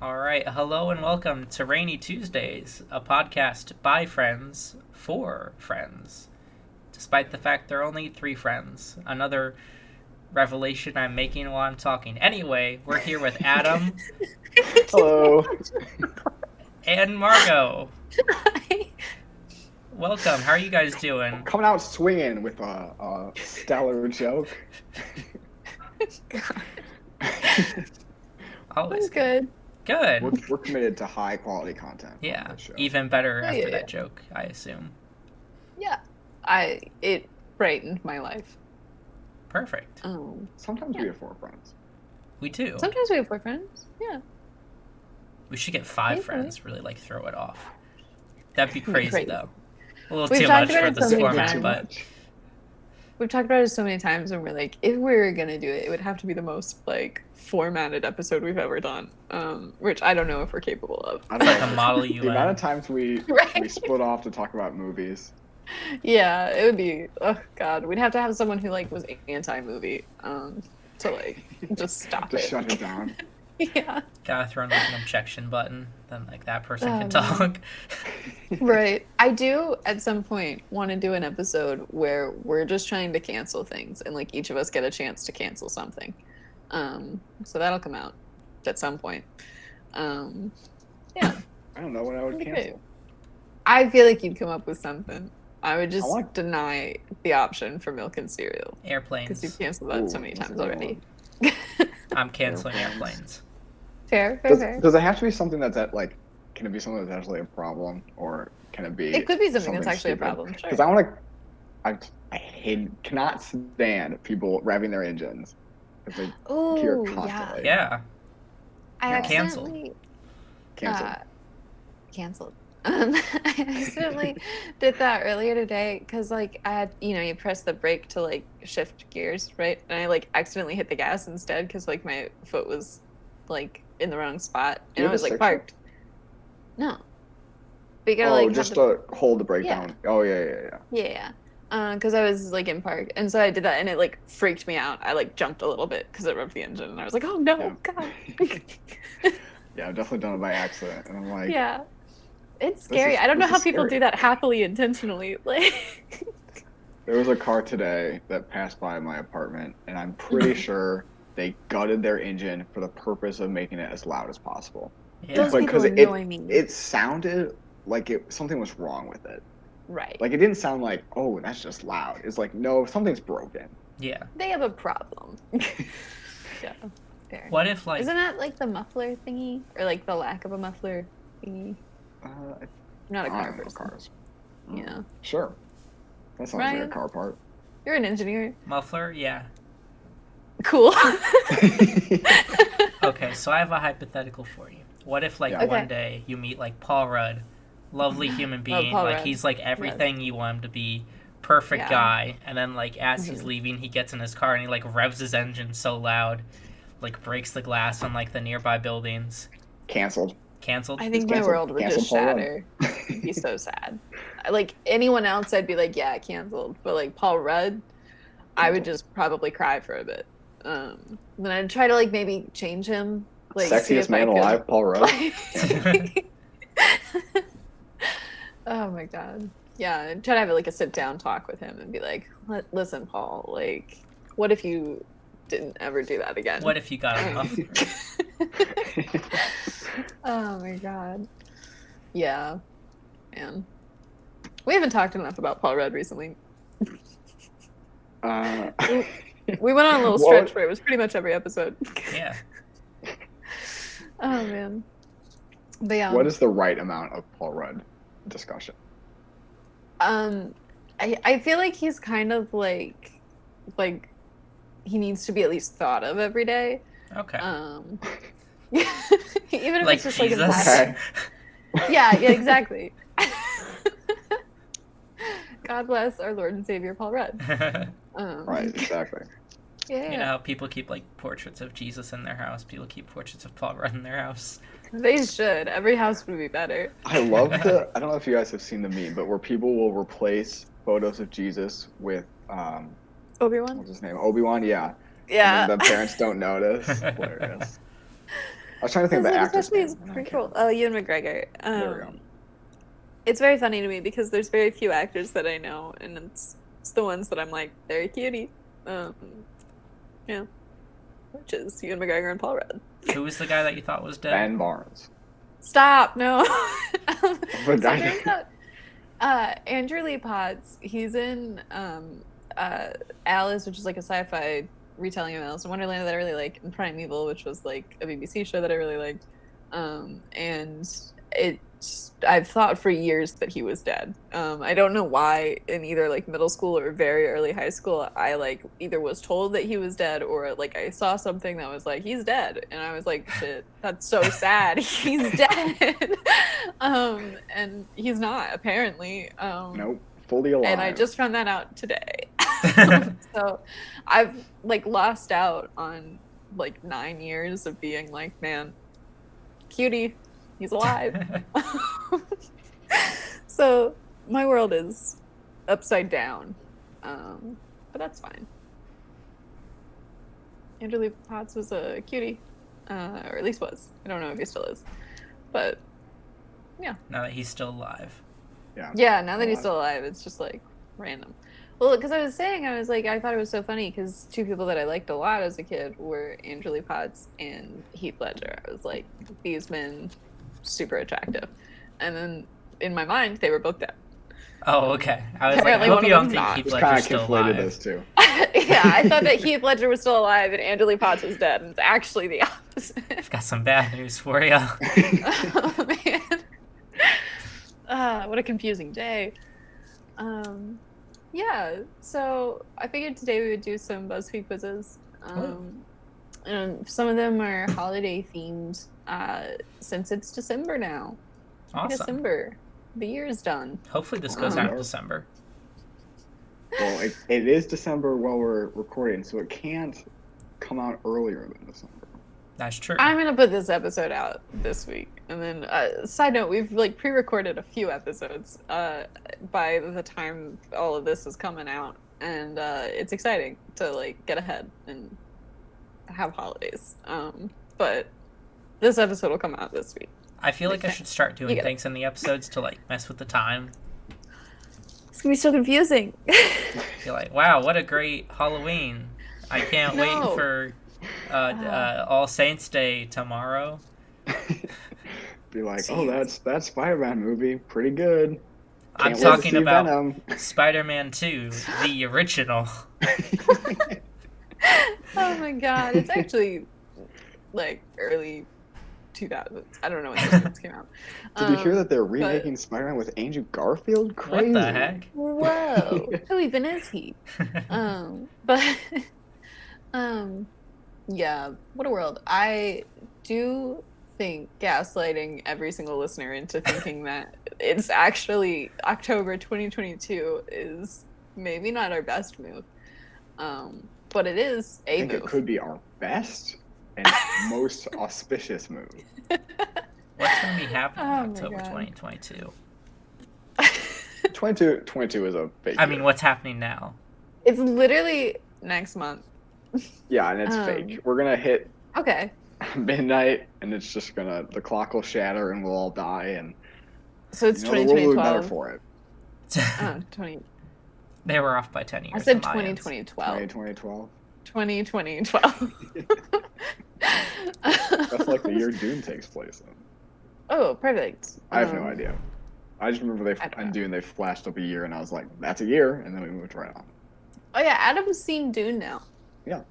All right, hello and welcome to Rainy Tuesdays, a podcast by friends for friends. Despite the fact there are only 3 friends. Another revelation I'm making while I'm talking. Anyway, we're here with Adam. Hello. And Margot. Hi. Welcome. How are you guys doing? Coming out swinging with a stellar joke. Always I'm good. Good. We're committed to high quality content. Yeah, On this show. even better after yeah. that joke, I assume. Yeah. It brightened my life. Perfect. Sometimes Yeah. we have 4 friends. We do. Sometimes we have boyfriends. Yeah. We should get 5 Maybe. friends, really throw it off. That'd be crazy, Crazy. though. A little We've too talked much about for it this so many format, times. but We've talked about it so many times and we're like, if we were gonna do it, it would have to be the most formatted episode we've ever done. Which I don't know if we're capable of. I don't like know. a Model The amount UN. of times we Right. split off to talk about movies. Yeah, it would be oh god. We'd have to have someone who was anti-movie, to just stop Just it. shut it down. Yeah. Gotta throw in an objection button, then that person Oh, can man. talk. Right. I do at some point want to do an episode where we're just trying to cancel things and each of us get a chance to cancel something. So that'll come out at some point. Yeah. I don't know when I would That'd be cancel. great. I feel like you'd come up with something. I would just want- deny the option for milk and cereal because Airplanes. you've canceled that so Ooh, many that's a times good already. I'm canceling airplanes. Fair. Does it have to be something that's can it be something that's actually a problem, or can it be? It could be something that's actually a problem. Sure. Because I cannot stand people revving their engines. Because they hear Oh, it yeah. constantly. Yeah. I No. Canceled. accidentally Canceled. Canceled. I accidentally did that earlier today because I had you press the brake to shift gears, right? And I accidentally hit the gas instead because my foot was in the wrong spot Do and you I have a was stick parked. No. But you gotta just have to hold the brake Yeah. down. Oh yeah. yeah. Because I was in park, and so I did that, and it freaked me out. I jumped a little bit because it revved the engine, and I was like, "Oh no, Yeah. God!" Yeah, I've definitely done it by accident, and I'm like, Yeah, it's This scary. is- I don't know this how is people scary. do that happily, intentionally. There was a car today that passed by my apartment, and I'm pretty sure they gutted their engine for the purpose of making it as loud as possible. Yeah. Those But people 'cause annoy me. It sounded like something was wrong with it. Right. Like it didn't sound like, oh, that's just loud. It's like, no, something's broken. Yeah. They have a problem. Yeah, fair. What if Isn't that the muffler thingy, or the lack of a muffler thingy? I I'm not a car don't know person. cars. Yeah, Sure. That sounds like a Ryan? car part. you're an engineer. muffler? Yeah. Cool. Okay, so I have a hypothetical for you. What if Yeah. one Okay. day you meet Paul Rudd, lovely human being, Paul Rudd. he's everything you want him to be, perfect Yeah. guy, and then as he's Mhm. leaving, he gets in his car and he revs his engine so loud, breaks the glass on the nearby buildings. Canceled. Canceled. I think my Cancel- world would cancel just Paul Rudd. shatter. It'd be so sad. Anyone else, I'd be yeah, canceled. But Paul Rudd, I would just probably cry for a bit. Then I'd try to maybe change him. See Sexiest if I man could- alive, Paul Rudd. Oh my god. Yeah, I'd try to have a sit down talk with him and be listen, Paul, what if you didn't ever do that again? What if you got a muffler? Oh my god. Yeah. Man. We haven't talked enough about Paul Rudd recently. We went on a little What? stretch where it was pretty much every episode. Yeah. Oh man. But yeah. What is the right amount of Paul Rudd discussion? I feel like he's kind of he needs to be at least thought of every day. Okay. Even if it's just in Jesus. passing. Yeah, exactly. God bless our Lord and Savior Paul Rudd. Right, exactly. Yeah. You know how people keep portraits of Jesus in their house? People keep portraits of Paul Rudd in their house. They should. Every house would be better. I love I don't know if you guys have seen the meme, but where people will replace photos of Jesus with Obi-Wan? what's his name? Obi-Wan, yeah. Yeah. And then the parents don't notice. Hilarious. was trying to think of the actor's especially name. his and I can't prequel. Oh, Ewan McGregor. There we go. It's very funny to me because there's very few actors that I know, and it's the ones that I'm like, they're cutie. Yeah. Which is Ewan McGregor and Paul Rudd. Who was the guy that you thought was dead? Ben Barnes. Stop! No. But So I- it turns out, Andrew Lee Potts, he's in Alice, which is like a sci-fi retelling of Alice in Wonderland that I really like, and Primeval, which was like a BBC show that I really liked. And I've thought for years that he was dead. I don't know why in either like middle school or very early high school I like either was told that he was dead or like I saw something that was like he's dead and I was like shit, that's so sad. He's dead. And he's not apparently. Nope, fully alive. And I just found that out today. So I've like lost out on like 9 years of being like, man, cutie, he's alive. So my world is upside down, but that's fine. Andrew Lee Potts was a cutie, or at least was. I don't know if he still is, but yeah. Now that he's still alive. Yeah, now that he's still alive, it's just like random. Well, because I was saying, I was like, I thought it was so funny because two people that I liked a lot as a kid were Andrew Lee Potts and Heath Ledger. I was like, these men, super attractive. And then in my mind, they were both dead. Oh, okay. I was like, I Apparently hope one you of don't them's think not. Heath Just Ledger's kind of still conflated alive. those two. Yeah, I thought that Heath Ledger was still alive and Andrew Lee Potts was dead. And it's actually the opposite. I've got some bad news for you. Oh, man. What a confusing day. Yeah, so I figured today we would do some BuzzFeed quizzes. And some of them are holiday themed since it's December now. Awesome. December. The year is done. Hopefully this goes out in December. Well, it is December while we're recording, so it can't come out earlier than December. That's true. I'm going to put this episode out this week. And then, side note, we've like pre-recorded a few episodes by the time all of this is coming out. And it's exciting to like get ahead and have holidays. But this episode will come out this week. I feel like I should start doing get it. things in the episodes to like mess with the time. It's going to be so confusing. You're like, wow, what a great Halloween. I can't wait No. for All Saints Day tomorrow. Be like, oh, that Spider-Man movie, pretty good. I'm Can't wait to talking see about Venom. Spider-Man 2, the original. Oh my god, it's actually like early 2000s. I don't know when those movies came out. Did you hear that they're remaking Spider-Man with Andrew Garfield? Crazy. What the heck? Whoa, who even is he? But yeah, what a world. I do think gaslighting every single listener into thinking that it's actually October 2022 is maybe not our best move. But it is I a think move. it could be our best and most auspicious move. What's going to be happening Oh in my October God. 2022? 22 is a fake I mean, year. what's happening now? It's literally next month. Yeah, and it's fake. We're going to hit Okay. midnight, and it's just the clock will shatter, and we'll all die, and So it's the world will be better 2012. for it. 20. They were off by 10 years. I said in my eyes. 2012. 2012. 2012. That's like the year Dune takes place in. Oh, perfect. I have no idea. I just remember I don't on know. Dune they flashed up a year, and I was like, "That's a year," and then we moved right on. Oh yeah, Adam's seen Dune now. It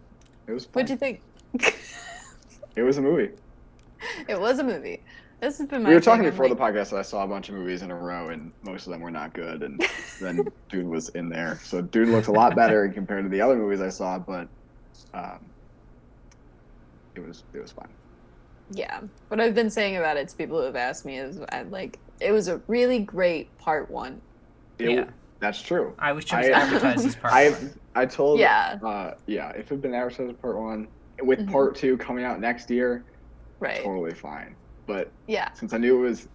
was fun. What'd you think? It was a movie. It was a movie. This has been my We were talking thing. I'm before the like, podcast that I saw a bunch of movies in a row, and most of them were not good, and then Dune was in there. So Dune looks a lot better compared to the other movies I saw, but it was fine. Yeah. What I've been saying about it to people who have asked me is it was a really great part one. Yeah. That's true. I wish it was advertised as part one. I told Yeah. if it had been advertised as part one with part two coming out next year, Right. totally fine. But Yeah. since I knew it was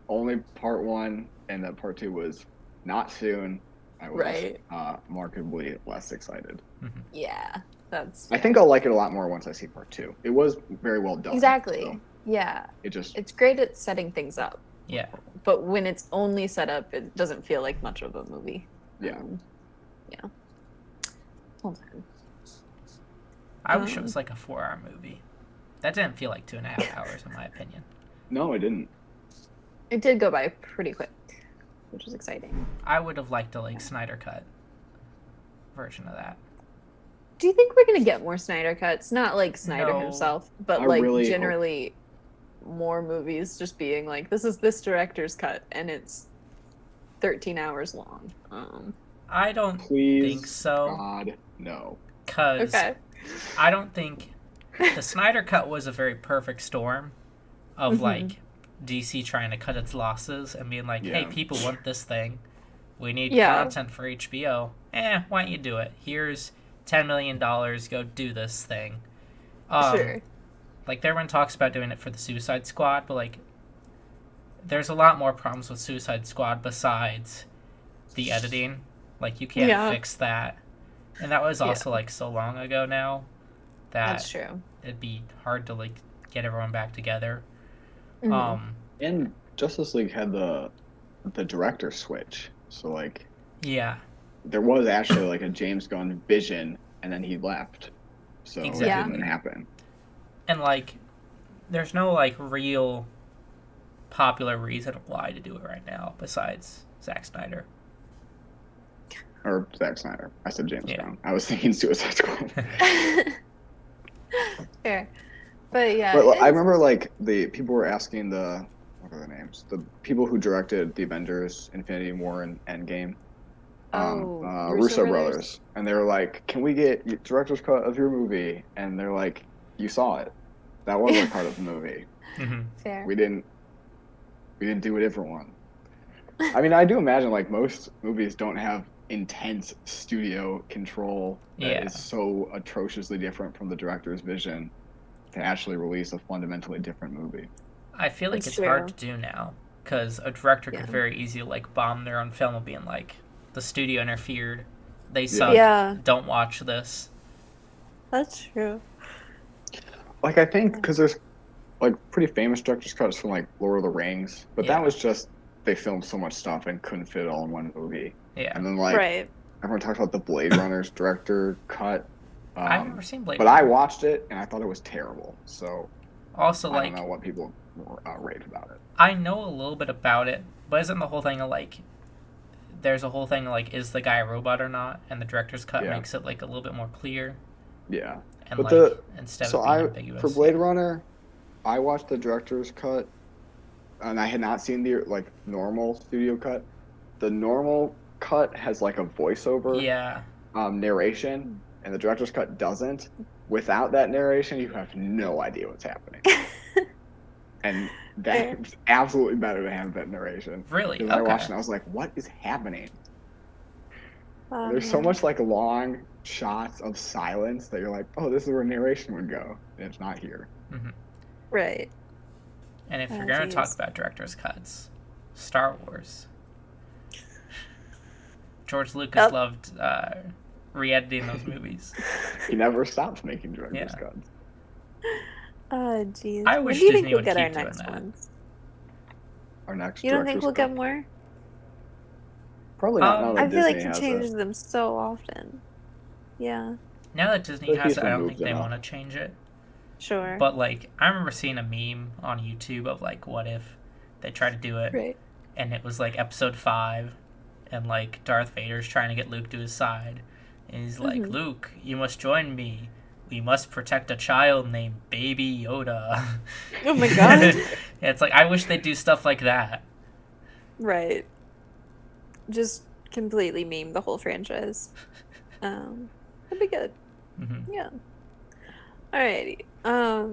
only part one and that part two was not soon, I was Right. markedly less excited. Yeah. That's I think I'll like it a lot more once I see part two. It was very well done. exactly. so. Yeah. It's great at setting things up. Yeah. But when it's only set up, it doesn't feel like much of a movie. Yeah. Yeah. Hold on. I wish it was like a 4-hour movie. That didn't feel like 2.5 hours, in my opinion. No, it didn't. It did go by pretty quick, which was exciting. I would have liked a like Snyder Cut version of that. Do you think we're gonna get more Snyder cuts? Not like Snyder No. himself, but I like really generally more movies just being like, this is this director's cut, and it's 13 hours long. I don't Please, think so. God, no. Because Okay. I don't think the Snyder Cut was a very perfect storm of like DC trying to cut its losses and being like, hey, Yeah. people want this thing. We need Yeah. content for HBO. Why don't you do it? Here's $10 million. Go do this thing. Sure. Like, everyone talks about doing it for the Suicide Squad, but like, there's a lot more problems with Suicide Squad besides the editing. Like, you can't fix that. And that was also like so long ago now that That's true. it'd be hard to like get everyone back together. Mhm. And Justice League had the director switch, so like Yeah. there was actually like a James Gunn vision, and then he left, so Exactly. it didn't happen. And like, there's no like real popular reason why to do it right now besides Zack Snyder. Or Zack Snyder. I said James Yeah. Gunn. I was thinking Suicide Squad. Fair. But yeah. But I remember like the people were asking what are their names? The people who directed the Avengers, Infinity War, and Endgame. Russo brothers, and they were like, "Can we get director's cut of your movie?" And they're like, "You saw it. That was a part of the movie. Mm-hmm. Fair. We didn't do a different one." I mean, I do imagine like most movies don't have intense studio control that is so atrociously different from the director's vision to actually release a fundamentally different movie. I feel like That's it's true. hard to do now because a director Yeah. could very easily like bomb their own film and being like, the studio interfered, they suck, Yeah. don't watch this. That's true. Like, I think because there's like pretty famous director's cuts from like Lord of the Rings, but Yeah. that was just they filmed so much stuff and couldn't fit it all in one movie. Yeah. And then like Right. everyone talks about the Blade Runner's director cut. I've never seen Blade But Runner. I watched it and I thought it was terrible. So Also, I like, don't know what people rave about it. I know a little bit about it, but isn't the whole thing of like, there's a whole thing of like, is the guy a robot or not? And the director's cut Yeah. makes it like a little bit more clear. Yeah. And But like, instead So of being I ambiguous. for Blade Runner, I watched the director's cut, and I had not seen the like normal studio cut. The normal cut has like a voiceover Yeah. narration, and the director's cut doesn't. Without that narration, you have no idea what's happening. And that's absolutely better to have that narration. Really? Because I Okay. watched it and I was like, what is happening? Oh, There's so man. much like long shots of silence that you're like, oh, this is where narration would go. And it's not here. Hmm. Right. And if Oh, you're going to talk geez. about director's cuts, Star Wars. George Lucas Yep. loved re-editing those movies. He never stops making director's Yeah. cuts. Oh, jeez. I When wish do you think Disney we'll would get our keep doing next that. ones? Our next You don't think director's we'll cut. get more? Probably not now that I feel like Disney he has changes it. them so often. Yeah, Now that Disney But has he's it, I don't moved think they enough. want to change it. sure. But like, I remember seeing a meme on YouTube of like, what if they try to do it, Right. and it was like episode 5, and like Darth Vader's trying to get Luke to his side, and he's like, Mhm. Luke, you must join me. We must protect a child named Baby Yoda. Oh my god. Yeah, it's like, I wish they'd do stuff like that. Right. Just completely meme the whole franchise. That'd be good. Hmm. Yeah. Alrighty. We're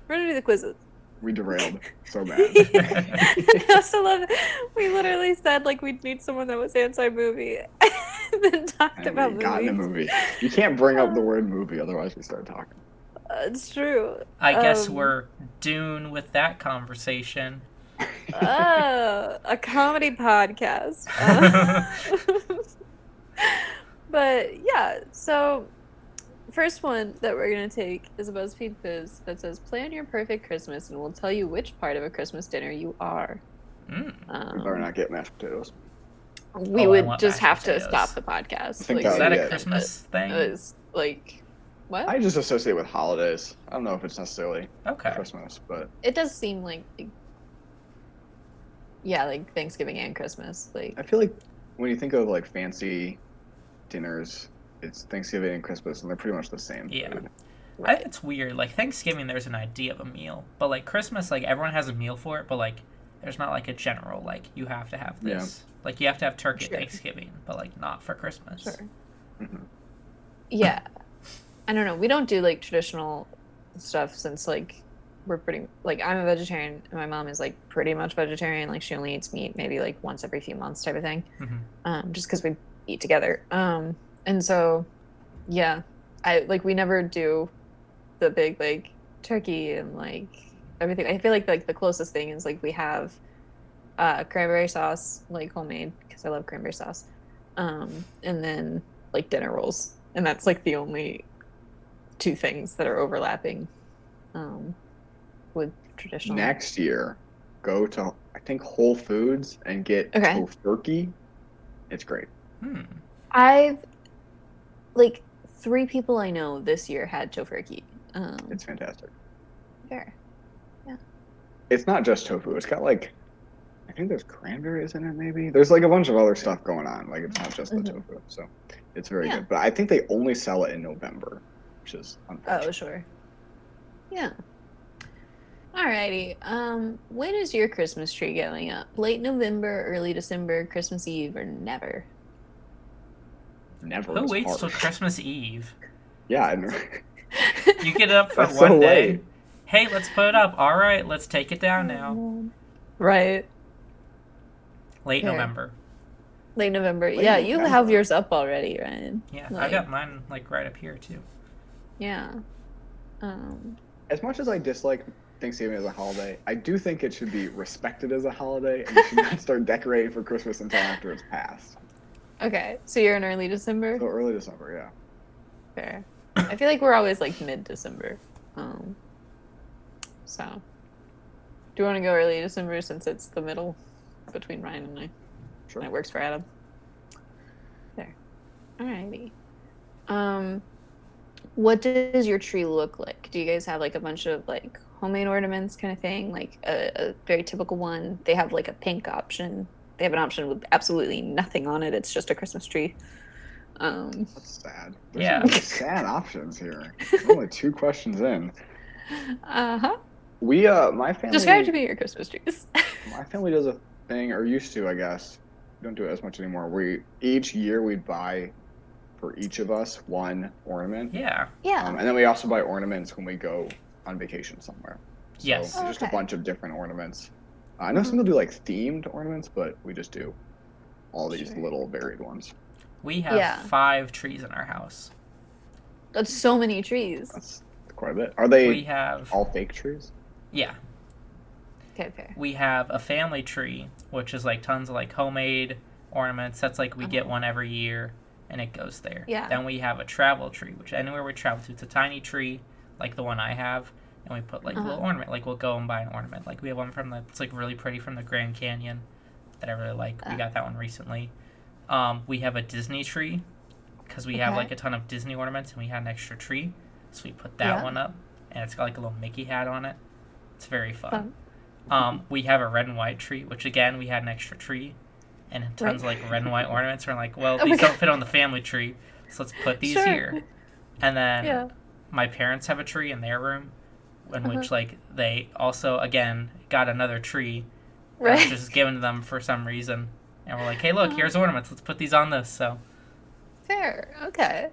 gonna do the quizzes. We derailed so bad. I also love it. We literally said like we'd need someone that was anti-movie, and then talked And about we got in a movies. movie. You can't bring up the word movie, otherwise we start talking. It's true. I guess Um, we're dune with that conversation. A comedy podcast. But yeah, so first one that we're going to take is a BuzzFeed quiz that says, plan your perfect Christmas and we'll tell you which part of a Christmas dinner you are. We better not get mashed potatoes. We would just have to stop the podcast. Like, is that a Christmas thing? Is like, what? I just associate with holidays. I don't know if it's necessarily Christmas, but it does seem like yeah, like Thanksgiving and Christmas. Like, I feel like when you think of like fancy dinners, it's Thanksgiving and Christmas, and they're pretty much the same. Yeah. Food. Right. It's weird. Like Thanksgiving, there's an idea of a meal, but like Christmas, like everyone has a meal for it, but like there's not like a general like you have to have this. Yeah. Like you have to have turkey at Thanksgiving, but like not for Christmas. Sure. Mm-hmm. Yeah. I don't know. We don't do like traditional stuff since like we're pretty like I'm a vegetarian and my mom is like pretty much vegetarian. Like she only eats meat maybe like once every few months type of thing. Mm-hmm. Just because we eat together. And so yeah, we never do the big like turkey and like everything. I feel like the closest thing is like we have cranberry sauce, like homemade, because I love cranberry sauce, and then like dinner rolls, and that's like the only two things that are overlapping with traditional. Next year, go to I think Whole Foods and get tofurkey. It's great. I've like 3 people I know this year had tofurkey. It's fantastic. Fair. Yeah. It's not just tofu. It's got like, I think there's cranberries in it maybe. There's like a bunch of other stuff going on. Like it's not just the tofu. So it's very good. But I think they only sell it in November, which is unfortunate. Oh, sure. Yeah. Alrighty. When is your Christmas tree going up? Late November, early December, Christmas Eve, or never? Never. Who waits till Christmas Eve? Yeah, I know. You get it up for one day. Late. Hey, let's put it up. All right, let's take it down now. Right. Late November. Late November. Yeah, you have yours up already, Ryan. Yeah, I got mine like right up here too. Yeah. As much as I dislike Thanksgiving as a holiday, I do think it should be respected as a holiday, and you should not start decorating for Christmas until after it's passed. Okay, so you're in early December? So early December, yeah. Fair. I feel like we're always like mid-December. So, do you want to go early December since it's the middle between Ryan and I? Sure. And it works for Adam. There. Alrighty. What does your tree look like? Do you guys have like a bunch of like homemade ornaments kind of thing? Like a very typical one. They have like a pink option. They have an option with absolutely nothing on it. It's just a Christmas tree. That's sad. There's some sad options here. There's only 2 questions in. We my family describe to me your Christmas trees. My family does a thing, or used to, I guess. We don't do it as much anymore. Each year we buy for each of us one ornament. Yeah. And then we also buy ornaments when we go on vacation somewhere. So yes. Just a bunch of different ornaments. I know some people do like themed ornaments, but we just do all these little varied ones. We have 5 trees in our house. That's so many trees. That's quite a bit. Are they we have all fake trees? Yeah. Okay, fair. We have a family tree, which is like tons of like homemade ornaments. That's like we get one every year, and it goes there. Yeah. Then we have a travel tree, which anywhere we travel to, it's a tiny tree, like the one I have, and we put like a little ornament. Like we'll go and buy an ornament. Like we have one it's like really pretty from the Grand Canyon that I really like. We got that one recently. We have a Disney tree because we have like a ton of Disney ornaments, and we had an extra tree, so we put that one up, and it's got like a little Mickey hat on it. It's very fun. We have a red and white tree, which again we had an extra tree, and tons of like red and white ornaments. We're like, well, these don't fit on the family tree, so let's put these here. And then my parents have a tree in their room, in which like they also again got another tree, which was given to them for some reason. And we're like, hey, look, here's ornaments. Let's put these on this. So fair. Okay.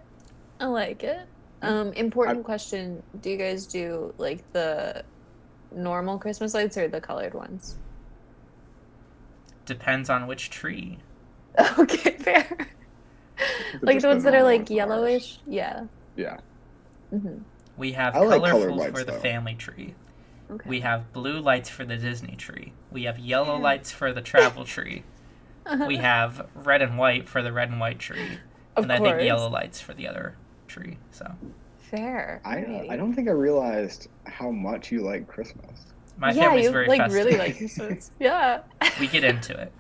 I like it. Important question. Do you guys do like the normal Christmas lights or the colored ones? Depends on which tree. Okay, fair. Like the ones that are like yellowish? Yeah. Yeah. Mm-hmm. We have colorful lights, for the though. family tree. Okay. We have blue lights for the Disney tree. We have yellow lights for the travel tree. We have red and white for the red and white tree. Of and I course. think yellow lights for the other tree. So Fair. I don't think I realized how much you like Christmas. My family's you very like festive. really like Christmas. Yeah. We get into it.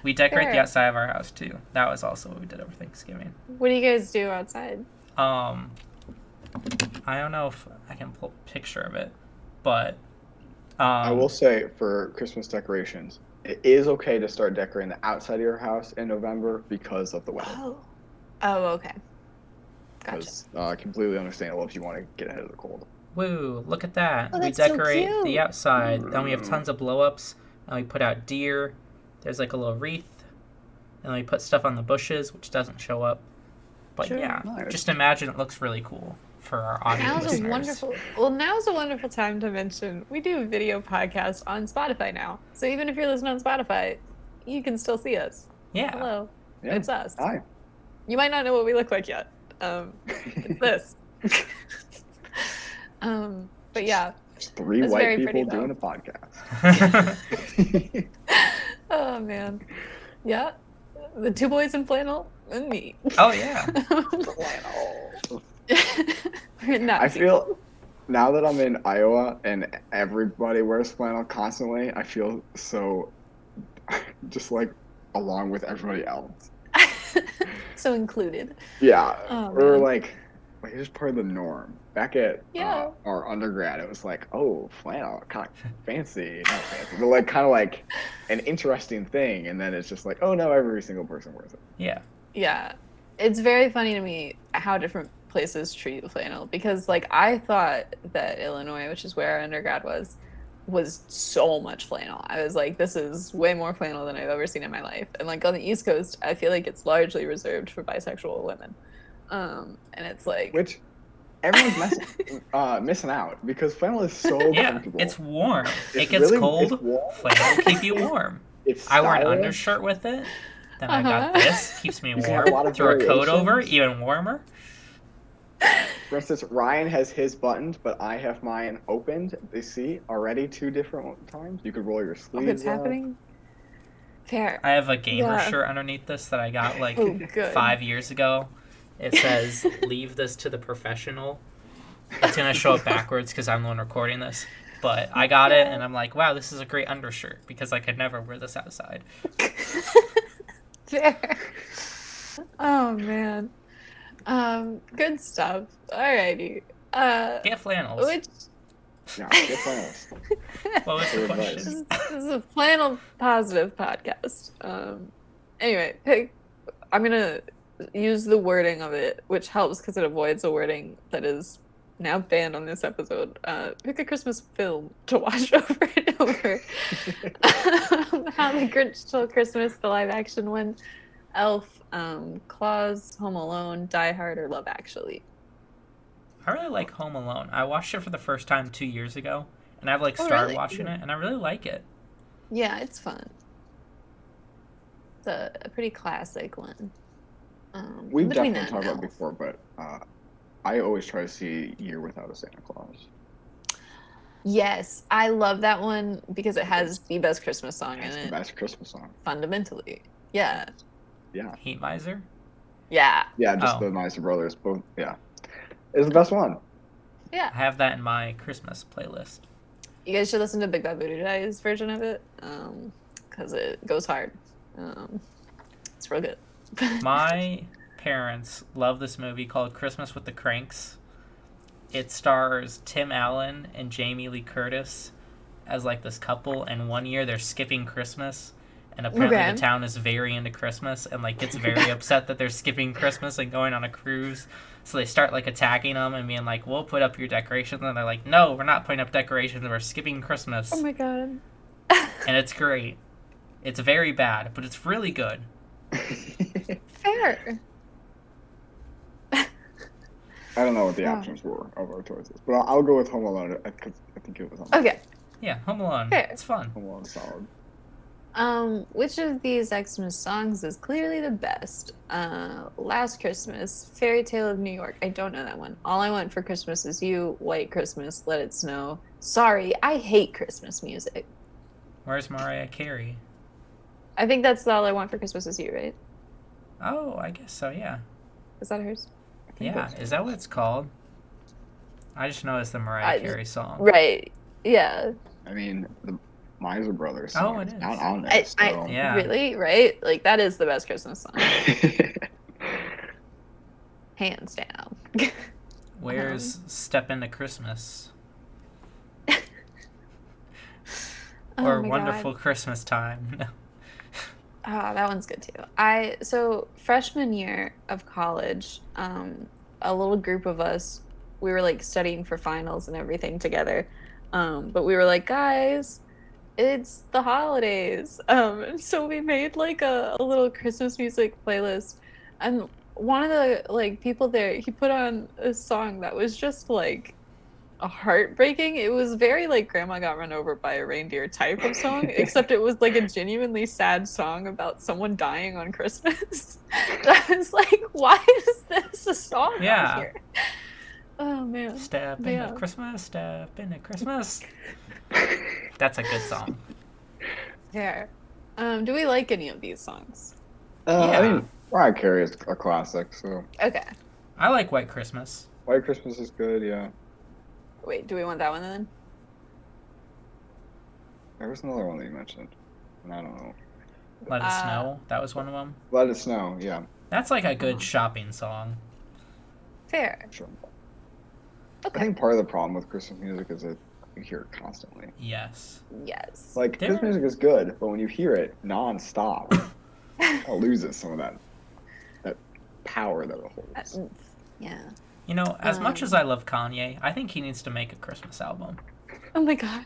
We decorate the Fair. outside of our house too. That was also what we did over Thanksgiving. What do you guys do outside? I don't know if I can pull a picture of it, but I will say for Christmas decorations, it is okay to start decorating the outside of your house in November because of the weather. Oh, okay. Gotcha. Because completely understandable if you want to get ahead of the cold. Woo, look at that. Oh, We that's so decorate cute. the outside. Then we have tons of blow-ups. And we put out deer. There's like a little wreath. And we put stuff on the bushes, which doesn't show up. But Sure. yeah, Nice. just imagine it looks really cool for our audio listeners. Now's a wonderful time to mention we do a video podcast on Spotify now. So even if you're listening on Spotify, you can still see us. Yeah. Hello. Yeah. It's us. Hi. You might not know what we look like yet. It's this. But yeah. Just three It's white very people pretty, doing though. a podcast. Oh man. Yeah. The two boys in flannel and me. Oh, yeah. We're not I feel now that I'm in Iowa and everybody wears flannel constantly, I feel so just like along with everybody else. so included. Yeah, Oh, we're man. like it's just part of the norm. Back at Yeah. our undergrad, it was like, oh, flannel, kind of fancy, not fancy, but like kind of like an interesting thing. And then it's just like, oh no, every single person wears it. Yeah. Yeah. It's very funny to me how different places treat flannel because like I thought that Illinois, which is where our undergrad was so much flannel. I was like, this is way more flannel than I've ever seen in my life. And like on the East Coast, I feel like it's largely reserved for bisexual women. And it's like Which everyone's missing out because flannel is so Yeah, comfortable. it's warm. It It's gets really- cold. it's warm. Flannel will keep you warm. It's I wear an stylish. undershirt with it. Then I got Uh-huh. this. Keeps me You can have a lot warm. of Throw a coat over, variations. even warmer. For instance, Ryan has his buttoned, but I have mine opened. You see, already 2 different times. You could roll your sleeves what's up. happening? Fair. I have a gamer Yeah. shirt underneath this that I got like Oh, good. 5 years ago. It says, leave this to the professional. It's going to show up backwards because I'm the one recording this. But I got it, and I'm like, wow, this is a great undershirt because I could never wear this outside. Fair. Oh man. Good stuff. Alrighty. Get flannels. Which Yeah, get flannels. What was the Good question? advice. this is a flannel positive podcast. Anyway, I'm gonna use the wording of it, which helps because it avoids a wording that is now banned on this episode. Pick a Christmas film to watch over and over. How the Grinch Stole Christmas, the live action one, Elf, Claus, Home Alone, Die Hard, or Love Actually. I really like Home Alone. I watched it for the first time 2 years ago, and I've like Oh, started really? watching it, and I really like it. Yeah, it's fun. It's a pretty classic one. We've between definitely that talked and about it Elf. before, but I always try to see Year Without a Santa Claus. Yes, I love that one because it has the best Christmas song in It's the it, best Christmas song. fundamentally. Yeah. Yeah. Heat Miser? Yeah. Yeah, just Oh. the Miser Brothers. Both. Yeah. It's the best one. I Yeah. have that in my Christmas playlist. You guys should listen to Big Bad Voodoo Guy's version of it because it goes hard. It's real good. My parents love this movie called Christmas with the Cranks. It stars Tim Allen and Jamie Lee Curtis as like this couple, and one year they're skipping Christmas, and apparently Okay. the town is very into Christmas and like gets very upset that they're skipping Christmas and going on a cruise. So they start like attacking them and being like, "We'll put up your decorations," and they're like, "No, we're not putting up decorations. We're skipping Christmas." Oh my god. And it's great. It's very bad, but it's really good. Fair. I don't know what the Yeah. options were of our choices, but I'll go with Home Alone because I think it was on Okay. Yeah, Home Alone. Fair. It's fun. Home Alone solid. Which of these Xmas songs is clearly the best? Last Christmas, Fairy Tale of New York. I don't know that one. All I Want for Christmas Is You, White Christmas, Let It Snow. Sorry, I hate Christmas music. Where's Mariah Carey? I think that's All I Want for Christmas Is You, right? Oh, I guess so, yeah. Is that hers? I Yeah, is that what it's called? I just know it's the Mariah Carey song. Right. Yeah. I mean, the Miser Brothers Oh, song it is is. not on there. So. Yeah. Really? Right? Like, that is the best Christmas song. Hands down. Where's Step Into Christmas? Oh Or my Wonderful God. Christmas Time? Ah, that one's good too. So freshman year of college, a little group of us, we were like studying for finals and everything together. But we were like, guys, it's the holidays. And so we made like a little Christmas music playlist. And one of the like people there, he put on a song that was just like a heartbreaking. It was very like Grandma Got Run Over by a Reindeer type of song, except it was like a genuinely sad song about someone dying on Christmas. I was like, why is this a song on here? Oh man. Step into Christmas, step into Christmas. That's a good song. Fair. Do we like any of these songs? I mean, Mariah Carey is a classic, so. Okay. I like White Christmas. White Christmas is good, yeah. Wait, do we want that one then? There was another one that you mentioned, and I don't know. Let It Snow. That was one of them. Let It Snow, yeah. That's like a good shopping song. Fair. Sure. Okay. I think part of the problem with Christmas music is that you hear it constantly. Yes. Yes. Like, Christmas music is good, but when you hear it non-stop, it loses some of that power that it holds. Yeah. You know, as much as I love Kanye, I think he needs to make a Christmas album. Oh my God.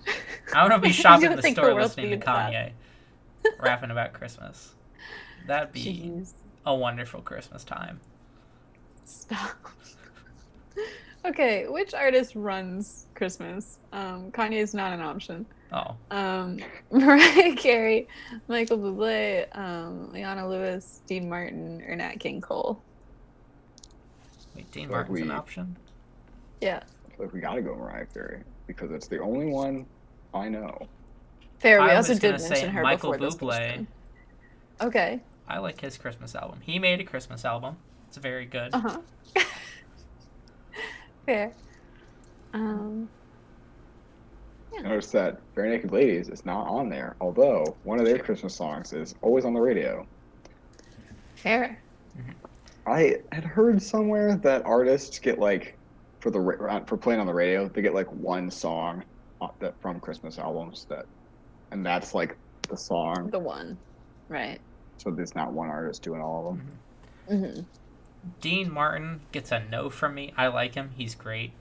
I want to be shopping in the think store the world listening to needs Kanye, rapping about Christmas. That'd be Jeez. a wonderful Christmas time. Stop. Okay, which artist runs Christmas? Kanye's not an option. Oh. Mariah Carey, Michael Bublé, Leona Lewis, Dean Martin, or Nat King Cole. Wait, Dean Martin's an option? Yeah. I feel like we gotta go Mariah Carey, because it's the only one I know. Fair, we I also was did gonna say mention her Michael before this Bublé. question. Okay. I like his Christmas album. He made a Christmas album. It's very good. Uh-huh. Fair. Yeah. Notice that Bare Naked Ladies is not on there, although one of their Christmas songs is always on the radio. Fair. I had heard somewhere that artists get like, for playing on the radio, they get like one song from Christmas albums and that's like the song. The one, right? So there's not one artist doing all of them. Mm-hmm. Dean Martin gets a no from me. I like him. He's great.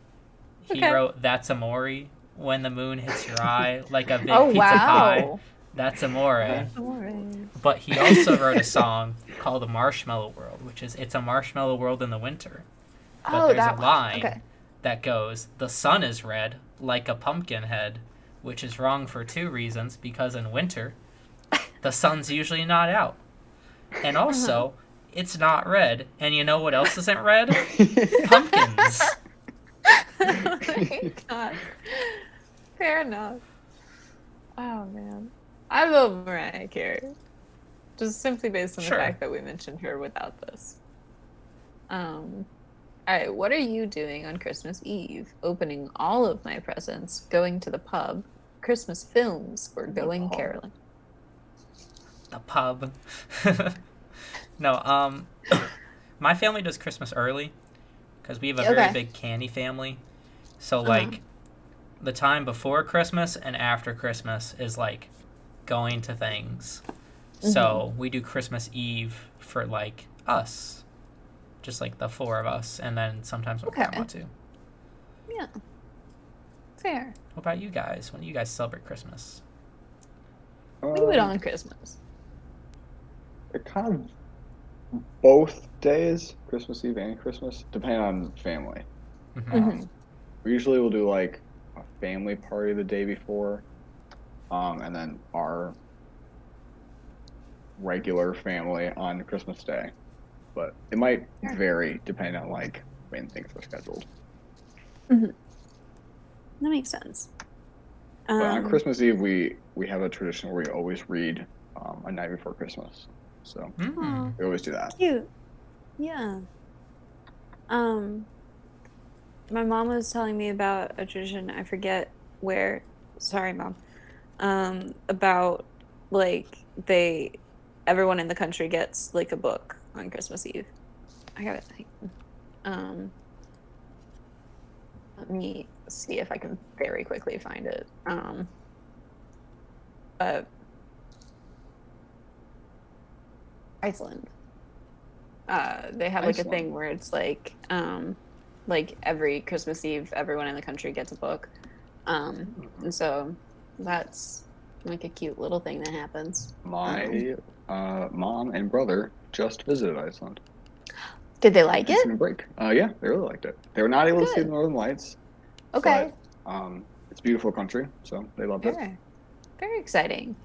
He Okay. wrote That's Amore, When the Moon Hits Your Eye, like a big Oh pizza wow. pie. That's Amore. But he also wrote a song called Marshmallow World, which is It's a Marshmallow World in the Winter. But there's that a one. line Okay. that goes, The sun is red, like a pumpkin head, which is wrong for two reasons, because in winter, the sun's usually not out. And also, it's not red. And you know what else isn't red? Pumpkins. Oh my God. Fair enough. Oh man. I love Mariah Carey. Just simply based on the fact that we mentioned her without this. Alright, what are you doing on Christmas Eve? Opening all of my presents, going to the pub, Christmas films, or going caroling? The pub. No, my family does Christmas early because we have a very big candy family. So, like, the time before Christmas and after Christmas is, like, going to things. So, we do Christmas Eve for, like, us. Just, like, the four of us. And then sometimes my grandma, too. Yeah. Fair. What about you guys? When do you guys celebrate Christmas? We do it on Christmas. It kind of both days, Christmas Eve and Christmas, depending on family. We usually will do like a family party the day before, and then our regular family on Christmas Day. But it might vary depending on like when things are scheduled. That makes sense. But on Christmas Eve, we have a tradition where we always read A Night Before Christmas. So we always do that. Cute. Yeah. Um, my mom was telling me about a tradition, I forget where. Sorry, Mom. About like everyone in the country gets like a book on Christmas Eve. I got it. Um, let me see if I can very quickly find it. But Iceland. They have like a thing where it's like every Christmas Eve, everyone in the country gets a book. And so that's like a cute little thing that happens. My mom and brother just visited Iceland. Did they like it? A break. Yeah, they really liked it. They were not able to see the Northern Lights. Okay. But, it's a beautiful country, so they loved it. Very exciting.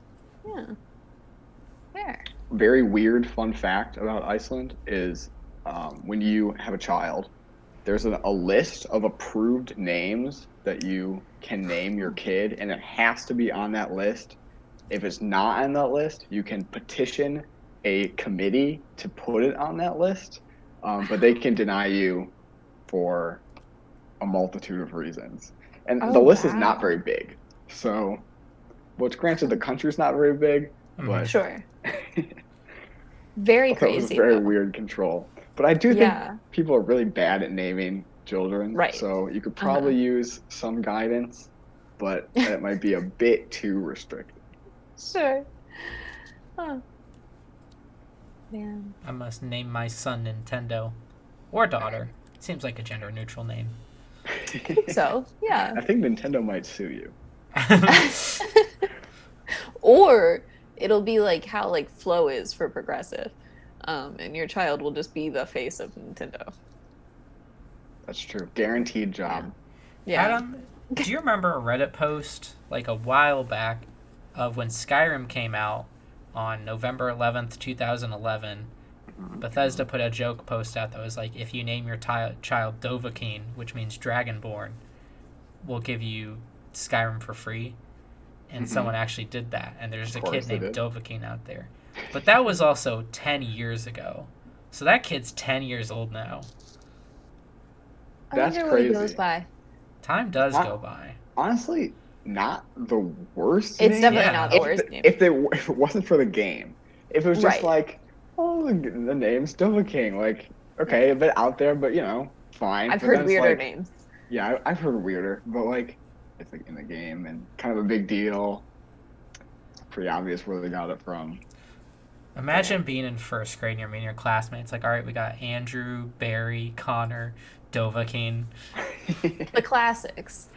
Yeah. Fair. Very weird fun fact about Iceland is when you have a child, there's a list of approved names that you can name your kid, and it has to be on that list. If it's not on that list, you can petition a committee to put it on that list, but they can deny you for a multitude of reasons. And the list is not very big. So, well, it's granted the country's not very big, but... Sure. Very crazy. It was a very weird control. But I do think people are really bad at naming children. Right. So you could probably use some guidance, but it might be a bit too restricted. Sure. Huh. Man. I must name my son Nintendo. Or daughter. Seems like a gender-neutral name. I think so, yeah. I think Nintendo might sue you. Or it'll be like how like Flo is for Progressive. And your child will just be the face of Nintendo. That's true. Guaranteed job. Yeah. Adam, do you remember a Reddit post like a while back of when Skyrim came out on November 11th, 2011? Bethesda put a joke post out that was like, if you name your child Dovahkiin, which means Dragonborn, we'll give you Skyrim for free. And someone actually did that. And there's a kid named Dovahkiin out there. But that was also 10 years ago. So that kid's 10 years old now. That's crazy. What he goes by. Time does go by. Honestly, not the worst It's name. definitely not the worst name. If it wasn't for the game. If it was just like, oh, the name's Dovahkiin. Like, okay, a bit out there, but, fine. I've heard weirder names. Yeah, I've heard weirder. But, like, it's like in the game and kind of a big deal. It's pretty obvious where they got it from. Imagine being in first grade and you're meeting your classmates. Like, all right, we got Andrew, Barry, Connor, Dovahkiin. The classics.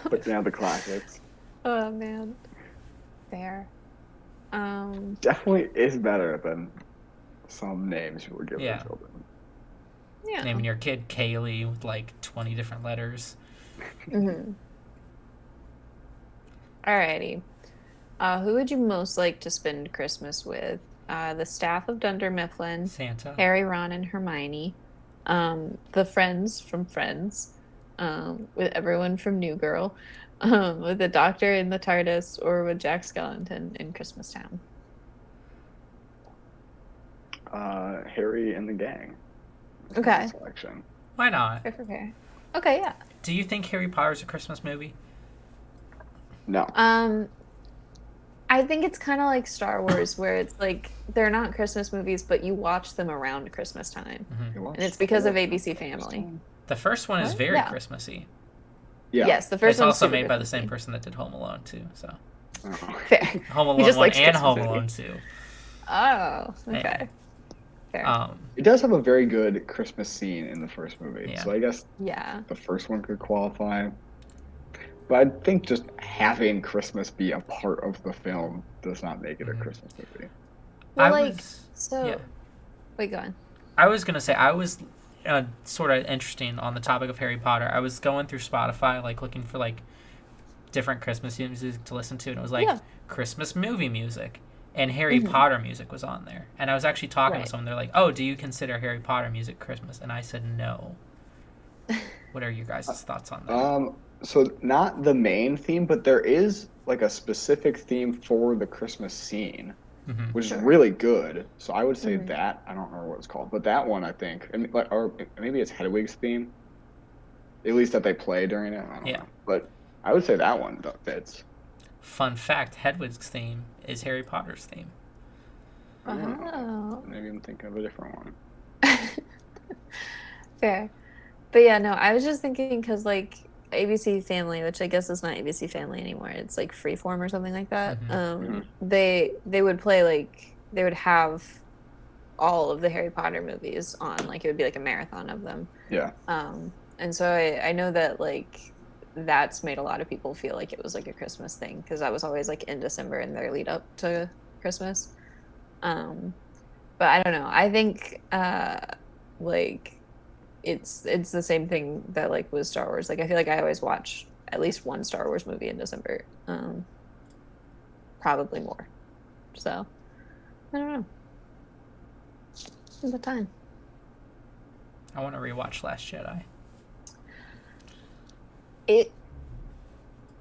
But now the classics. Oh, man. Fair. Definitely is better than some names you would give their children. Yeah. Naming your kid Kaylee with like 20 different letters. Mm-hmm. Alrighty. Who would you most like to spend Christmas with? The staff of Dunder Mifflin, Santa, Harry, Ron, and Hermione, the friends from Friends, with everyone from New Girl, with the Doctor in the TARDIS, or with Jack Skellington in Christmas Town. Harry and the gang. Okay. Selection. Why not? Fair. Okay, yeah. Do you think Harry Potter's a Christmas movie? No. I think it's kind of like Star Wars, where it's like they're not Christmas movies, but you watch them around Christmas time, and it's because of ABC Family. The first one is very Christmassy. Yeah. Yes, the first it's one's also super made by the Christmassy. same person that did Home Alone too. So Fair. Home Alone 1 and Home Alone 2. Oh, okay. Fair. It does have a very good Christmas scene in the first movie, so I guess the first one could qualify. But I think just having Christmas be a part of the film does not make it a Christmas movie. Well, Yeah. Wait, go on. I was going to say, I was sort of interesting on the topic of Harry Potter. I was going through Spotify, like looking for like different Christmas music to listen to, and it was like Christmas movie music. And Harry Potter music was on there. And I was actually talking to someone. They're like, oh, do you consider Harry Potter music Christmas? And I said no. What are your guys' thoughts on that? So not the main theme, but there is like a specific theme for the Christmas scene. which Sure. is really good. So I would say Mhm. that. I don't remember what it's called, but that one I think, or maybe it's Hedwig's theme. At least that they play during it. I don't know, but I would say that one fits. Fun fact: Hedwig's theme is Harry Potter's theme. Oh. Maybe I'm thinking of a different one. Fair. But yeah, no, I was just thinking because like ABC Family, which I guess is not ABC Family anymore, it's like Freeform or something like that. They would play like they would have all of the Harry Potter movies on, like it would be like a marathon of them. Yeah. And so I know that like that's made a lot of people feel like it was like a Christmas thing because that was always like in December in their lead up to Christmas. But I don't know. I think like it's the same thing that like with Star Wars. Like I feel like I always watch at least one Star Wars movie in December. Probably more. So I don't know. It's the time. I want to rewatch Last Jedi. It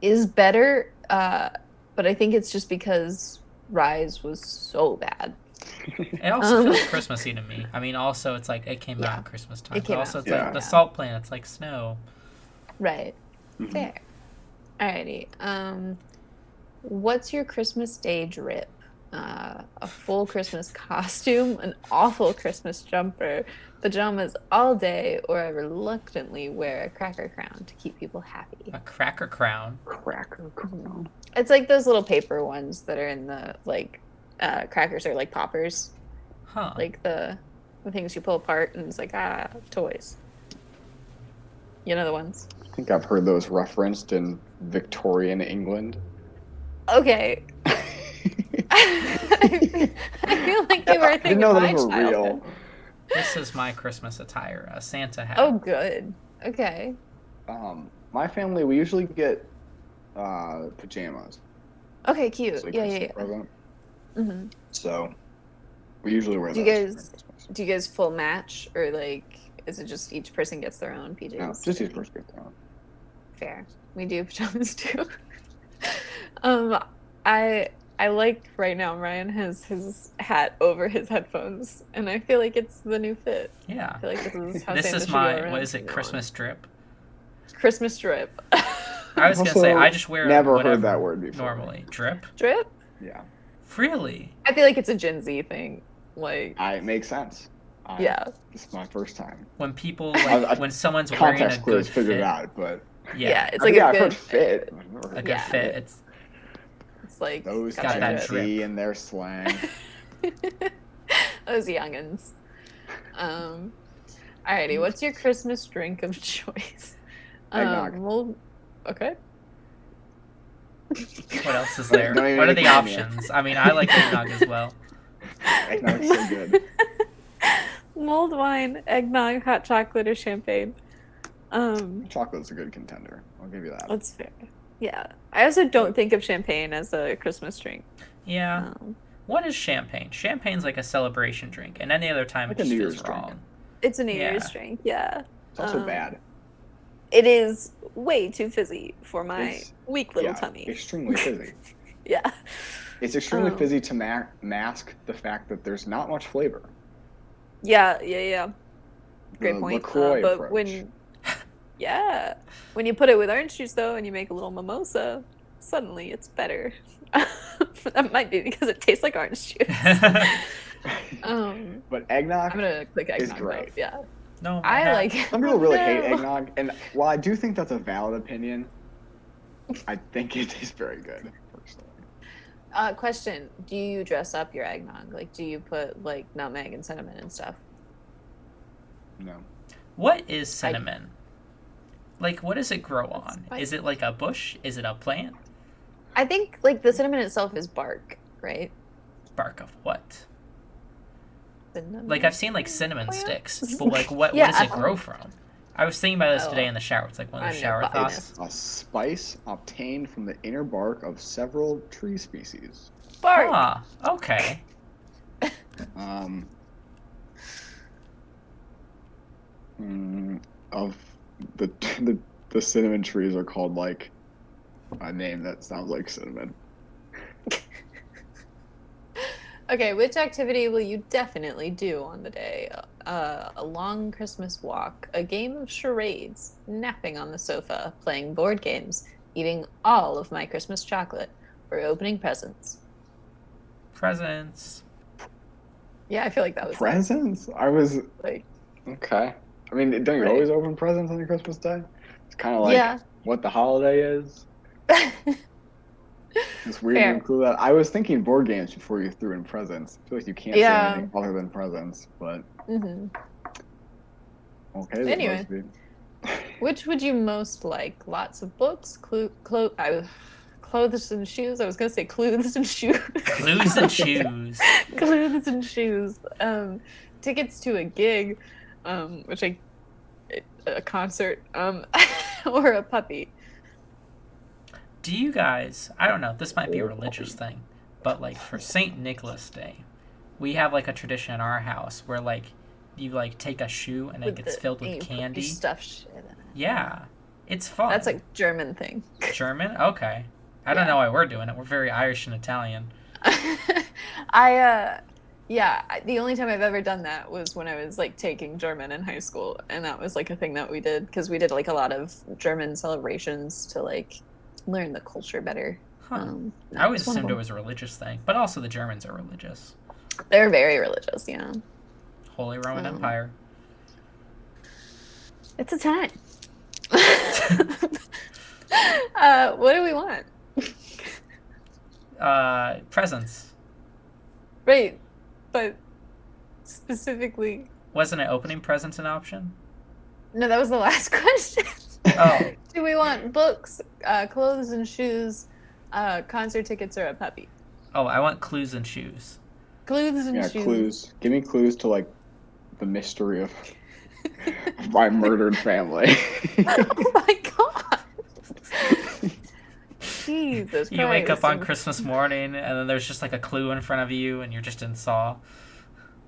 is better, but I think it's just because Rise was so bad. It also feels Christmassy to me. I mean, also it's like it came out at Christmas time. But also it's like the salt planet's like snow. Right. Fair. Alrighty. What's your Christmas Day drip? A full Christmas costume, an awful Christmas jumper, pajamas all day, or I reluctantly wear a cracker crown to keep people happy. A cracker crown? Cracker crown. It's like those little paper ones that are in the, like, crackers are like poppers. Huh. Like the things you pull apart and it's like, toys. You know the ones? I think I've heard those referenced in Victorian England. Okay. I feel like you were a thing I didn't know of my those were childhood. real. This is my Christmas attire, a Santa hat. Oh, good. Okay. My family, we usually get pajamas. Okay, cute. Like Yeah. Mm-hmm. So we usually wear do those. Do you guys full match, or like is it just each person gets their own PJs? No, just each person gets their own. Fair. We do pajamas too. I like right now Ryan has his hat over his headphones, and I feel like it's the new fit. Yeah. I feel like this is how this Santa is should my go around. what is it? Christmas drip. Christmas drip. I was gonna say I just wear never heard that word before. Normally, drip. Drip. Yeah. Really? I feel like it's a Gen Z thing. Like. It makes sense. Yeah. This is my first time. When people when someone's wearing a good fit. Figured out, but yeah, it's like a good I've heard fit. A good fit. It's like those got Gen that Z and their slang. Those youngins. Alrighty, what's your Christmas drink of choice? Eggnog. Okay. What else is there? What are the options? I mean, I like eggnog as well. Eggnog's so good. Mulled wine, eggnog, hot chocolate, or champagne. Chocolate's a good contender. I'll give you that. That's fair. Yeah. I also don't think of champagne as a Christmas drink. Yeah. What is champagne? Champagne's like a celebration drink, and any other time like it just New feels Year's wrong. drink. It's a New Year's drink, yeah. It's also bad. It is way too fizzy for my weak little tummy. Extremely fizzy. Yeah. It's extremely fizzy to mask the fact that there's not much flavor. Yeah. Great point. LaCroix but approach. when you put it with orange juice though, and you make a little mimosa, suddenly it's better. That might be because it tastes like orange juice. But eggnog, I'm gonna click eggnog. is great. Though. Yeah. No, I like it. Some people really hate eggnog, and while I do think that's a valid opinion, I think it is very good, personally. Question: do you dress up your eggnog? Like, do you put like nutmeg and cinnamon and stuff? No. What is cinnamon? Like, what does it grow on? Is it like a bush? Is it a plant? I think like the cinnamon itself is bark, right? Bark of what? Cinnamon. Like I've seen like cinnamon sticks, but like what Yeah, does it grow from? I was thinking about this today in the shower. It's like one of those shower thoughts. A spice obtained from the inner bark of several tree species. Bark. Ah, okay. Of the cinnamon trees are called like a name that sounds like cinnamon. Okay, which activity will you definitely do on the day? A long Christmas walk, a game of charades, napping on the sofa, playing board games, eating all of my Christmas chocolate, or opening presents. Presents. Yeah, I feel like that was Presents? I was like, okay. I mean, don't you Right. always open presents on your Christmas day? It's kind of like Yeah. what the holiday is. It's weird to Fair. include that. I was thinking board games before you threw in presents. I feel like you can't Yeah. say anything other than presents, but hmm okay. then Anyway. BuzzFeed. Which would you most like? Lots of books, clothes and shoes. I was gonna say clothes and shoes. Clues and shoes. Clothes and shoes. Tickets to a gig, a concert, or a puppy. Do you guys, I don't know, this might be a religious thing, but like for St. Nicholas Day, we have like a tradition in our house where like you like take a shoe and it gets filled with candy. Stuff shit in it. Yeah. It's fun. That's a German thing. German? Okay. I don't know why we're doing it. We're very Irish and Italian. The only time I've ever done that was when I was like taking German in high school, and that was like a thing that we did because we did like a lot of German celebrations to like learn the culture better. Huh. I always assumed it was a religious thing, but also the Germans are religious. They're very religious, yeah. Holy Roman Empire. It's a time. What do we want? Presents. Right, but specifically... Wasn't it opening presents an option? No, that was the last question. Oh. Do we want books, clothes and shoes, concert tickets, or a puppy? Oh, I want clues and shoes. Clues and shoes. Clues. Give me clues to like the mystery of my murdered family. Oh my god. Jesus Christ. You wake up on Christmas morning and then there's just like a clue in front of you and you're just in awe.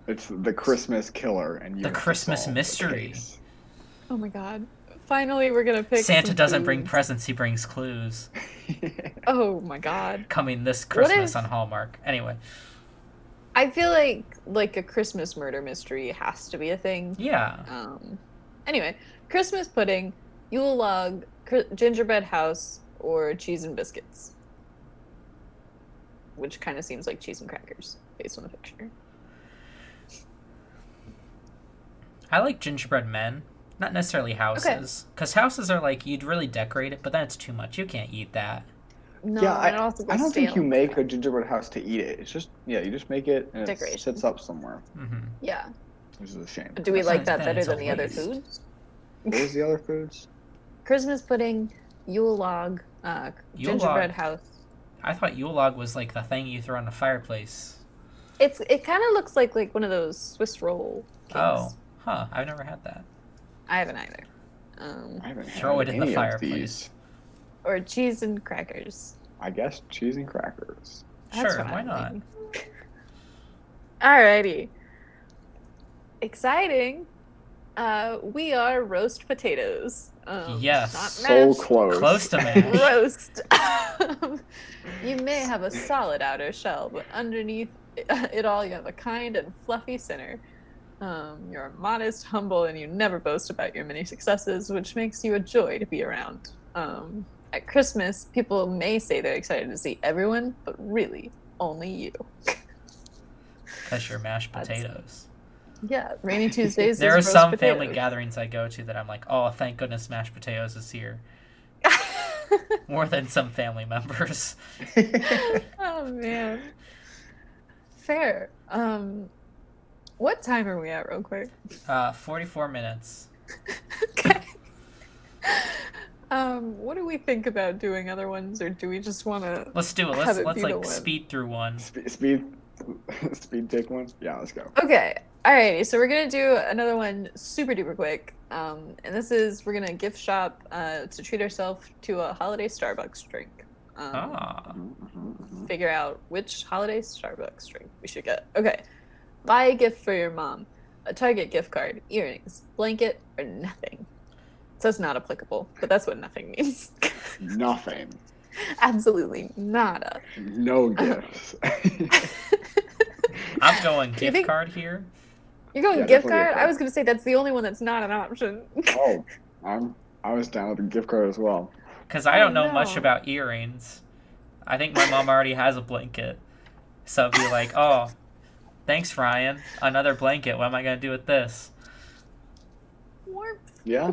It's the Christmas killer and you The have to Christmas solve the mystery. case. Oh my god. Finally, we're gonna pick Santa some doesn't bring clues. presents, he brings clues. Oh my god. Coming this Christmas if- on Hallmark. Anyway. I feel like a Christmas murder mystery has to be a thing. Yeah. Anyway, Christmas pudding, Yule log, gingerbread house, or cheese and biscuits. Which kind of seems like cheese and crackers based on the picture. I like gingerbread men. Not necessarily houses. Because houses are like, you'd really decorate it, but then it's too much. You can't eat that. No, Yeah, and it also I goes don't think stale. you make a gingerbread house to eat it. It's just, you just make it and it Decoration. sits up somewhere, Mm-hmm. Yeah. which is a shame. Do we like that Then better it's a than the other waste. foods? What was the other foods? Christmas pudding, Yule log, Yule gingerbread log. house. I thought Yule log was like the thing you throw in the fireplace. It kind of looks like one of those Swiss roll cakes. Oh. Huh. I've never had that. I haven't either. I haven't Throw had it in the any of fireplace. these. Or cheese and crackers. I guess cheese and crackers. That's Sure, what why I'm not? thinking. Alrighty. Exciting. We are roast potatoes. Yes. Not So mashed. close. Close to mash. Roast. You may have a solid outer shell, but underneath it all, you have a kind and fluffy center. You're modest, humble, and you never boast about your many successes, which makes you a joy to be around. At Christmas, people may say they're excited to see everyone, but really, only you. Because you're mashed potatoes. Yeah, Rainy Tuesdays. There are is roast some family potatoes. gatherings I go to that I'm like, oh, thank goodness mashed potatoes is here. More than some family members. Oh man. Fair. What time are we at, real quick? 44 minutes. Okay. What do we think about doing other ones, or do we just want to? Let's do it. Have Let's it be the like one. speed through one. Speed take one? Yeah, let's go. Okay. Alrighty. So we're gonna do another one super duper quick. And this is we're gonna gift shop to treat ourselves to a holiday Starbucks drink. Ah. Figure out which holiday Starbucks drink we should get. Okay. Buy a gift for your mom. A Target gift card, earrings, blanket, or nothing. It says not applicable, but that's what nothing means. Nothing. Absolutely nada. No gifts. I'm going Do you gift think- card here. You're going Yeah, gift definitely gift card? card. I was gonna say that's the only one that's not an option. Oh, I was down with the gift card as well. Because I don't Oh, know much no. about earrings. I think my mom already has a blanket. So it'd be like, oh, thanks, Ryan. Another blanket. What am I going to do with this? Warmth. Yeah.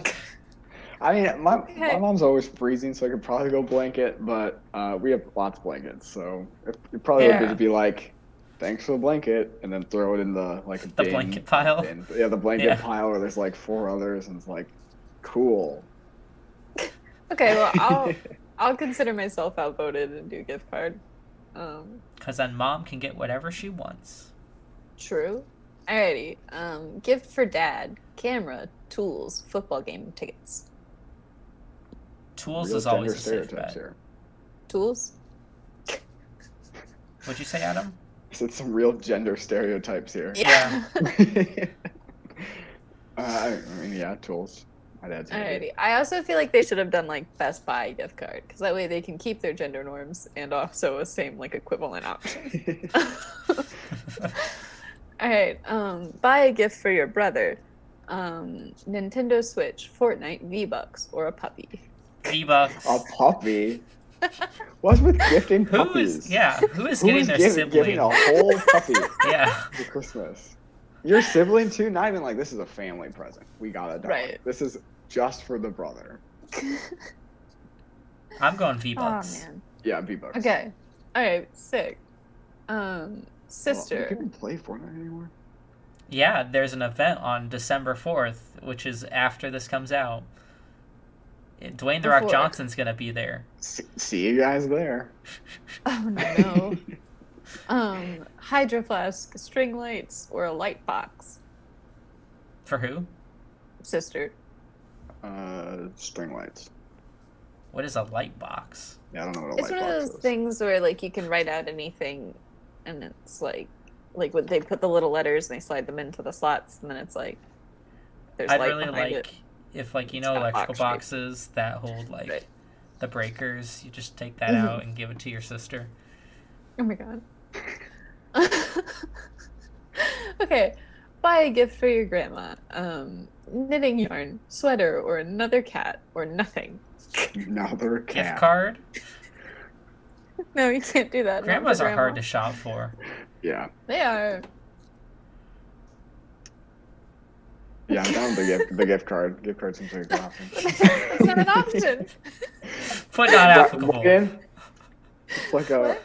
I mean, my Okay. mom's always freezing, so I could probably go blanket, but we have lots of blankets, so it probably would Yeah. be like, thanks for the blanket, and then throw it in the The blanket pile. bin. Yeah, the blanket Yeah. pile where there's like 4 others, and it's like, cool. Okay, well I'll consider myself outvoted and do gift card. Because then mom can get whatever she wants. True. Alrighty. Gift for dad: camera, tools, football game tickets. Tools Real is always gender a safe stereotypes bet. here. Tools. What'd you say, Adam? I said some real gender stereotypes here. Yeah. I mean, yeah, tools. My dad's gonna do it. Alrighty. I also feel like they should have done like Best Buy gift card because that way they can keep their gender norms and also a same like equivalent option. All right. Buy a gift for your brother: Nintendo Switch, Fortnite, V-Bucks, or a puppy. V-Bucks. A puppy? What's with gifting Who puppies? is getting their sibling? giving a whole puppy Yeah. for Christmas? Your sibling too? Not even like this is a family present. We got a dog. Right. This is just for the brother. I'm going Oh V-Bucks. man. Yeah, V-Bucks. Okay. All right. Sick. Well, Sister. can we play Fortnite anymore? Yeah, there's an event on December 4th, which is after this comes out. Dwayne The Rock Before. Johnson's going to be there. See you guys there. Oh no. Hydro flask, string lights, or a light box. For who? Sister. String lights. What is a light box? Yeah, I don't know what a It's light one of box those is. things where like you can write out anything, and it's like when they put the little letters and they slide them into the slots, and then it's like there's I'd light really behind like it. if, like, you It's know, got electrical box shape. boxes that hold, like, Right. the breakers. You just take that Mhm. out and give it to your sister. Oh my god. Okay, buy a gift for your grandma. Knitting yarn, sweater, or another cat, or nothing. Another cat. Gift card? No, you can't do that. not for Grandmas are grandma. hard to shop for. Yeah. They are. Yeah, I'm down with the gift card. Gift card seems like a good option. It's not an option. But not applicable. Again, it's like a. What?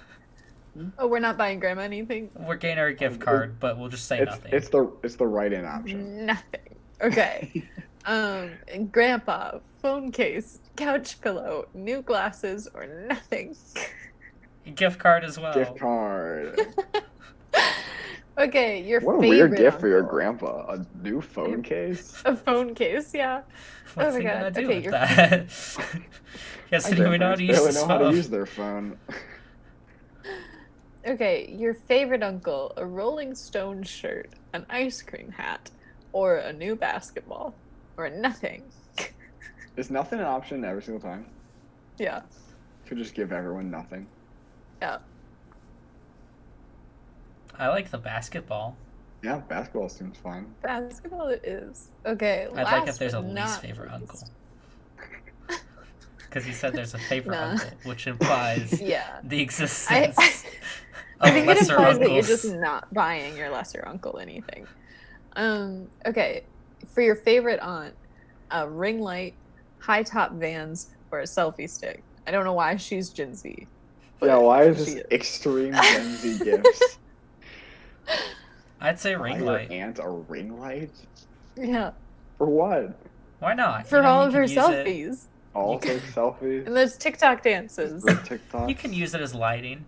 Oh, we're not buying grandma anything? We're getting her a gift card, but we'll just say nothing. It's the right-in option. Nothing. Okay. Grandpa, phone case, couch pillow, new glasses, or nothing. Gift card as well. Gift card. Okay, your What a favorite weird gift for your uncle. grandpa. A new phone case. A phone case, yeah. What's Oh my he gonna God. do Okay, with your- that? He doesn't even know how to use barely his know how to phone. use their phone. Okay, your favorite uncle, a Rolling Stone shirt, an ice cream hat, or a new basketball, or nothing. Is nothing an option every single time? Yeah, Could just give everyone nothing. yeah. I like the basketball. Yeah, basketball seems fine. Basketball it is. Okay, I'd like if last there's a but least not favorite least. uncle. Because he said there's a favorite Nah. uncle, which implies Yeah. the existence I of think it lesser implies uncles. that you're just not buying your lesser uncle anything. Okay, for your favorite aunt, a ring light, high top Vans, or a selfie stick. I don't know why she's Gen Z. but Yeah, why is she this extreme Gen Z gifts? I'd say Buy ring your light. aunt a ring light? Yeah, For what? Why not? for You know, all you of can her use it- selfies Also selfies? and those TikTok dances. For TikToks? You can use it as lighting.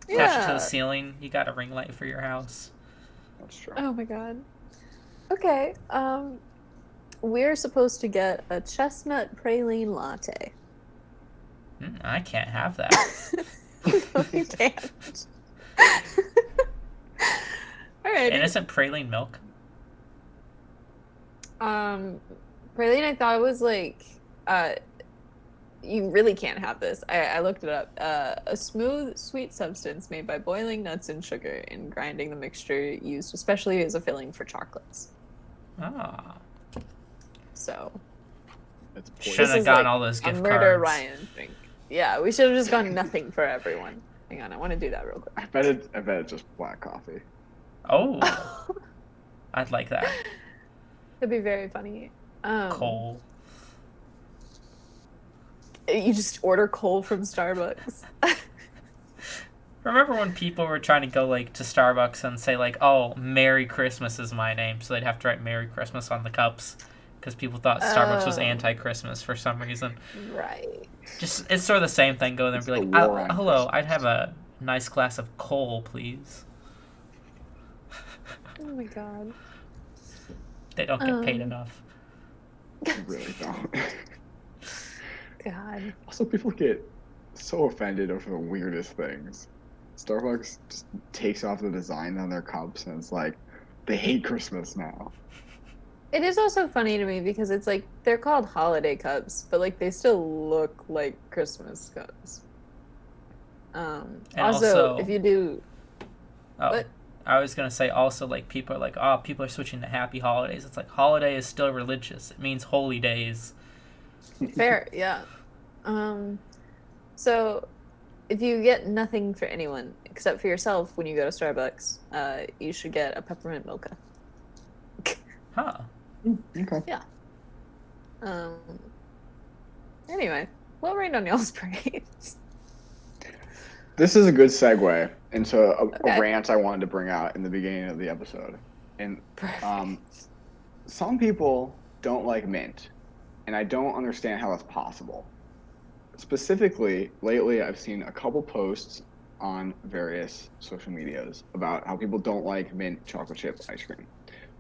Attach it to Yeah. the ceiling. You got a ring light for your house. That's true. Oh my god. Okay. We're supposed to get a chestnut praline latte. I can't have that. No, you can't. All right. And isn't praline milk? Praline, I thought it was like, you really can't have this. I looked it up. A smooth, sweet substance made by boiling nuts and sugar and grinding the mixture, used especially as a filling for chocolates. Ah. So. It's Shouldn't have gotten all those a gift murder cards. Ryan thing. Yeah, we should have just gone nothing for everyone. Hang on, I want to do that real quick. I bet it's just black coffee. Oh. I'd like that. That'd be very funny. Coal. You just order coal from Starbucks. Remember when people were trying to go like to Starbucks and say like, "Oh, Merry Christmas is my name," so they'd have to write "Merry Christmas" on the cups because people thought Starbucks was anti-Christmas for some reason. Right. Just it's sort of the same thing. Go there and be like, "Hello, I'd have a nice glass of coal, please." Oh my god. They don't get paid enough. You really don't. God. Also, people get so offended over the weirdest things. Starbucks just takes off the design on their cups, and it's like, they hate Christmas now. It is also funny to me because it's like they're called holiday cups, but like they still look like Christmas cups. Also, if you do, what? I was gonna say also like people are like, oh, people are switching to happy holidays. It's like holiday is still religious. It means holy days. Fair, yeah. So if you get nothing for anyone except for yourself when you go to Starbucks, you should get a peppermint mocha. Huh. Okay. Yeah. Anyway, what rained on y'all's parades? This is a good segue into a rant I wanted to bring out in the beginning of the episode. And some people don't like mint, and I don't understand how that's possible. Specifically, lately I've seen a couple posts on various social medias about how people don't like mint chocolate chip ice cream,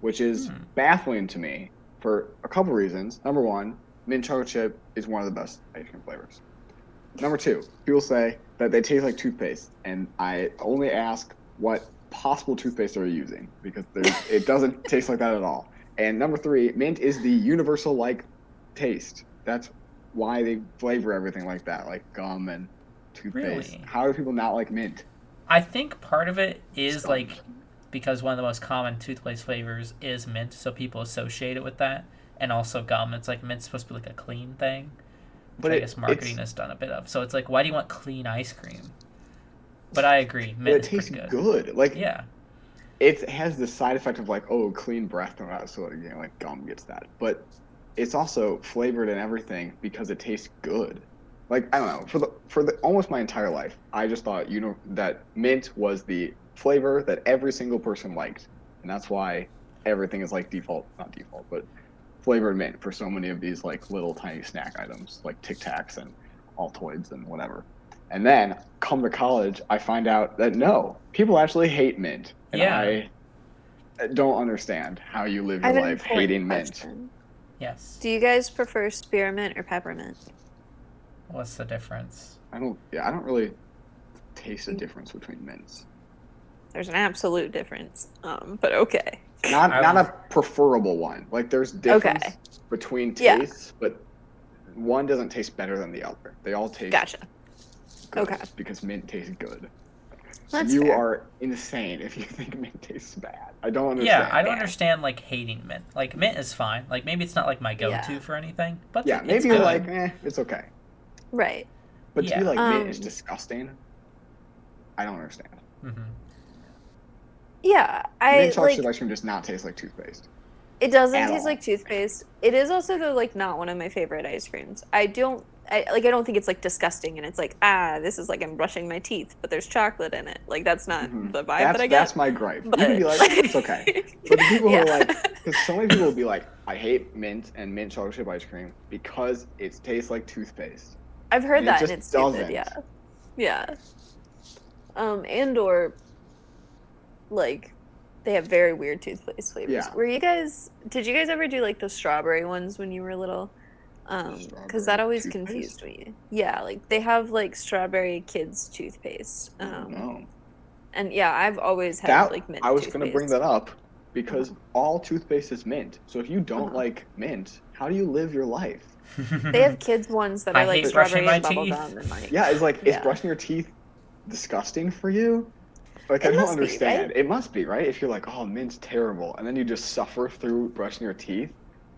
which is baffling to me for a couple reasons. Number one, mint chocolate chip is one of the best ice cream flavors. Number two, people say that they taste like toothpaste, and I only ask what possible toothpaste are you using, because it doesn't taste like that at all. And number three, mint is the universal like taste. That's why they flavor everything like that, like gum and toothpaste. Really? How do people not like mint? I think part of it is like because one of the most common toothpaste flavors is mint, so people associate it with that, and also gum. It's like mint's supposed to be like a clean thing, which I guess marketing has done a bit of. So it's like, why do you want clean ice cream? But I agree, mint is pretty good. It tastes good. Like, yeah, it has the side effect of like, oh, clean breath and that, so like gum gets that. But it's also flavored and everything because it tastes good. Like, I don't know, for the almost my entire life, I just thought that mint was the flavor that every single person liked, and that's why everything is like not default, but flavored mint for so many of these like little tiny snack items like Tic Tacs and Altoids and whatever. And then come to college, I find out that no, people actually hate mint, and I don't understand how you live your life hating mint. Yes. Do you guys prefer spearmint or peppermint? What's the difference? I don't really taste a difference between mints. There's an absolute difference, but okay. Not a preferable one. Like, there's difference between tastes, but one doesn't taste better than the other. They all taste good because mint tastes good. That's you fair. are insane if you think mint tastes bad. I don't understand. Yeah, I don't understand like hating mint. Like mint is fine. Like maybe it's not like my go-to for anything, but maybe you're like, it's okay. Right. But to be like mint is disgusting, I don't understand. Mm-hmm. Yeah, mint chocolate chip ice cream does not taste like toothpaste. It doesn't taste like toothpaste. It is also though like not one of my favorite ice creams. I don't think it's like disgusting and it's like, this is like I'm brushing my teeth, but there's chocolate in it. Like that's not the vibe that I get. That's my gripe. But, you can be like, it's okay. But the people who are like, because so many people will be like, I hate mint and mint chocolate chip ice cream because it tastes like toothpaste. I've heard that and it's stupid, yeah. And or like they have very weird toothpaste flavors. Yeah. Did you guys ever do like the strawberry ones when you were little? Because that always confused me. Yeah, like they have like strawberry kids toothpaste. No. And yeah, I've always had like mint I was toothpaste. going to bring that up. because all toothpaste is mint. So if you don't like mint, how do you live your life? They have kids ones that I are like hate brushing strawberry my and bubble teeth. gum and like Yeah, it's like, is Yeah. brushing your teeth disgusting for you? Like, It I don't must be, understand. right? It must be, right? If you're like, oh, mint's terrible, and then you just suffer through brushing your teeth.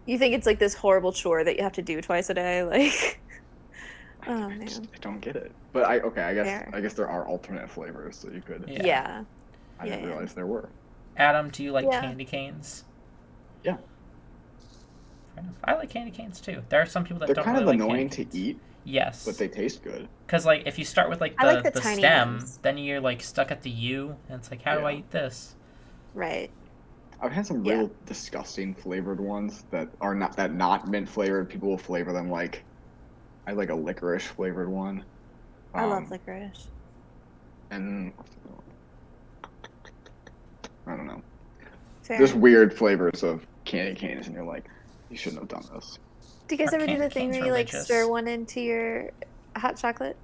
You think it's like this horrible chore that you have to do twice a day, like oh I man. don't get it. But I Fair. guess there are alternate flavors that you could. Yeah. Yeah. I didn't Yeah. realize there were. Adam, do you like Yeah. candy canes? Yeah. Fair enough. I like candy canes too. There are some people that They're don't kind really of like annoying candy to canes. eat, Yes. but they taste good. Because like if you start with like I like the the tiny stem, ones. then you're like stuck at the U, and it's like, how do I Yeah. eat this? Right. I've had some Yeah. real disgusting flavored ones that are not mint flavored. People will flavor them like, I like a licorice flavored one. I love licorice. And I don't know. Fair. There's weird flavors of candy canes, and you're like, you shouldn't have done this. Do you guys Are ever do candy the thing canes where you like religious? stir one into your hot chocolate?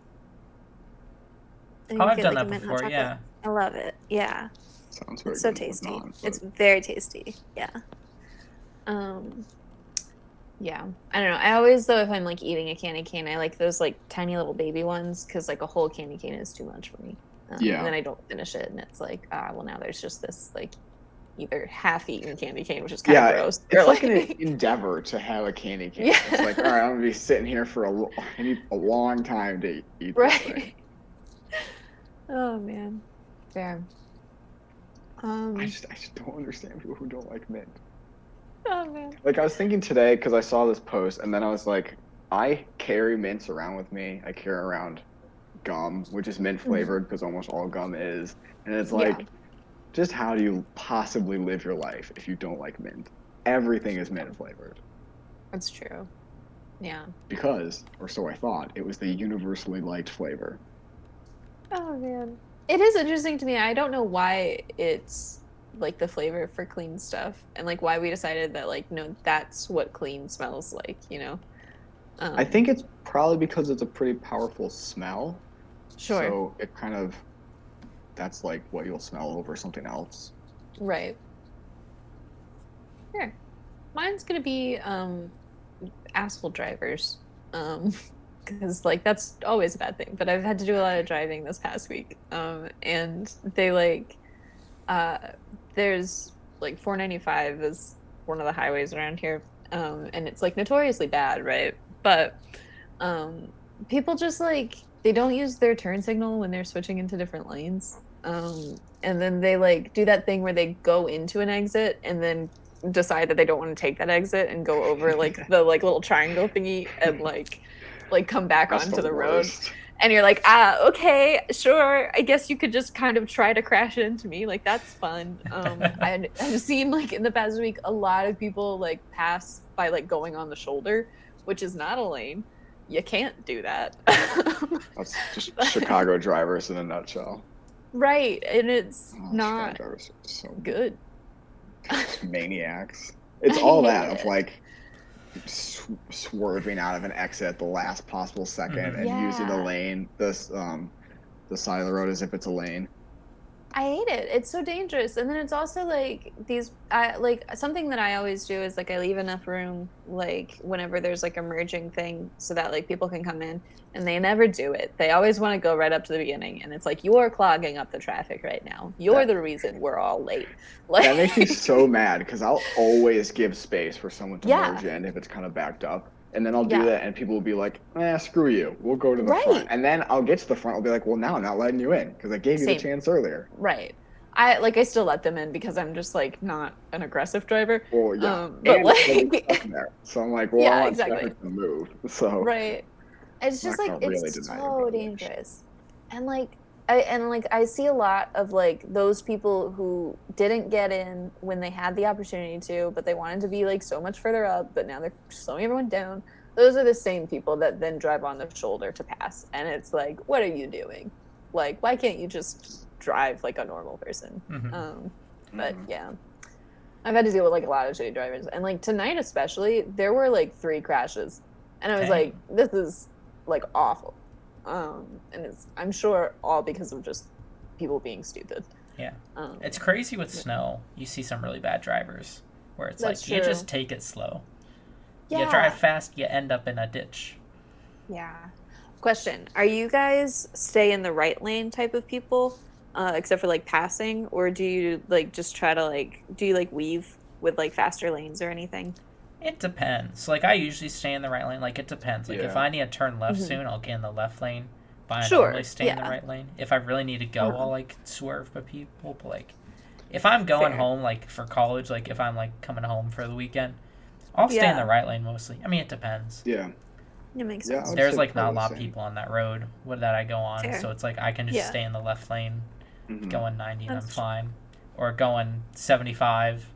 And Oh, you I've get, done like, that a mint hot before. chocolate? Yeah. I love it. Yeah. Sounds very It's so good, but tasty. not, but- It's very tasty. Yeah. Yeah. I don't know. I always though if I'm like eating a candy cane, I like those like tiny little baby ones because like a whole candy cane is too much for me. Yeah. And then I don't finish it, and it's like well now there's just this like either half-eaten candy cane, which is kind of Yeah, gross. it's or, like an endeavor to have a candy cane. Yeah. It's like, all right, I'm gonna be sitting here for I need a long time to eat this thing. right. Oh man. Fair. I just don't understand people who don't like mint. Oh man. Like, I was thinking today because I saw this post, and then I was like, I carry mints around with me. I carry around gum, which is mint flavored because almost all gum is, and it's like, Yeah. just how do you possibly live your life if you don't like mint? Everything is mint flavored That's true. Yeah. because, or so I thought, it was the universally liked flavor. Oh man. It is interesting to me. I don't know why it's like the flavor for clean stuff and like why we decided that like no that's what clean smells like, you know. I think it's probably because it's a pretty powerful smell. Sure. So it kind of, that's like what you'll smell over something else. Right. Here. Mine's gonna be asshole drivers. Because like that's always a bad thing. But I've had to do a lot of driving this past week. And they like there's like 495 is one of the highways around here. And it's like notoriously bad, right? But people just like they don't use their turn signal when they're switching into different lanes. And then they like do that thing where they go into an exit and then decide that they don't want to take that exit and go over like the like little triangle thingy and like come back That's onto the the road. worst. And you're like, okay, sure. I guess you could just kind of try to crash into me. Like that's fun. I've seen like in the past week a lot of people like pass by like going on the shoulder, which is not a lane. You can't do that. That's just Chicago drivers in a nutshell. Right, and it's Oh, not Chicago drivers are so good. maniacs. It's all that of like swerving out of an exit at the last possible second and using the Yeah. lane, the side of the road as if it's a lane. I hate it. It's so dangerous. And then it's also like like something that I always do is like I leave enough room like whenever there's like a merging thing so that like people can come in, and they never do it. They always want to go right up to the beginning, and it's like you're clogging up the traffic right now. You're the reason we're all late. Like That makes me so mad because I'll always give space for someone to Yeah. merge in if it's kind of backed up. And then I'll do Yeah. that, and people will be like, screw you. We'll go to the Right. front. And then I'll get to the front. I'll be like, well, now I'm not letting you in because I gave you Same. the chance earlier. Right. I still let them in because I'm just like not an aggressive driver. Well, yeah. But And like it's stuck there. So I'm like, well, Yeah, I want exactly. traffic to move. So right. It's just not like gonna really it's deny your so privilege. dangerous. And like I see a lot of like those people who didn't get in when they had the opportunity to, but they wanted to be like so much further up, but now they're slowing everyone down. Those are the same people that then drive on the shoulder to pass. And it's like, what are you doing? Like, why can't you just drive like a normal person? Mhm. But yeah, I've had to deal with like a lot of shitty drivers. And like tonight especially, there were like 3 crashes. And I was Dang. like, this is like awful. And it's I'm sure all because of just people being stupid. Yeah. It's crazy with snow. You see some really bad drivers where it's That's like, you true. just take it slow. Yeah. You drive fast, you end up in a ditch. Yeah. Question: are you guys stay in the right lane type of people, except for like passing, or do you like just try to like do you like weave with like faster lanes or anything? It depends. Like, I usually stay in the right lane. Like, it depends. Like, if Yeah. I need to turn left Mhm. soon, I'll get in the left lane. But I Sure. normally stay in the Yeah. right lane. If I really need to go, Uh-huh. I'll, like, swerve by people. But, like, if I'm going Fair. home, like, for college, like, if I'm, like, coming home for the weekend, I'll stay in the Yeah. right lane mostly. I mean, it depends. Yeah. It makes Yeah, I sense. would There's, say like, not a probably lot the of same. people on that road that I go on. Fair. So it's like I can just Yeah. stay in the left lane, Mhm. going 90 and I'm That's- fine. Or going 75,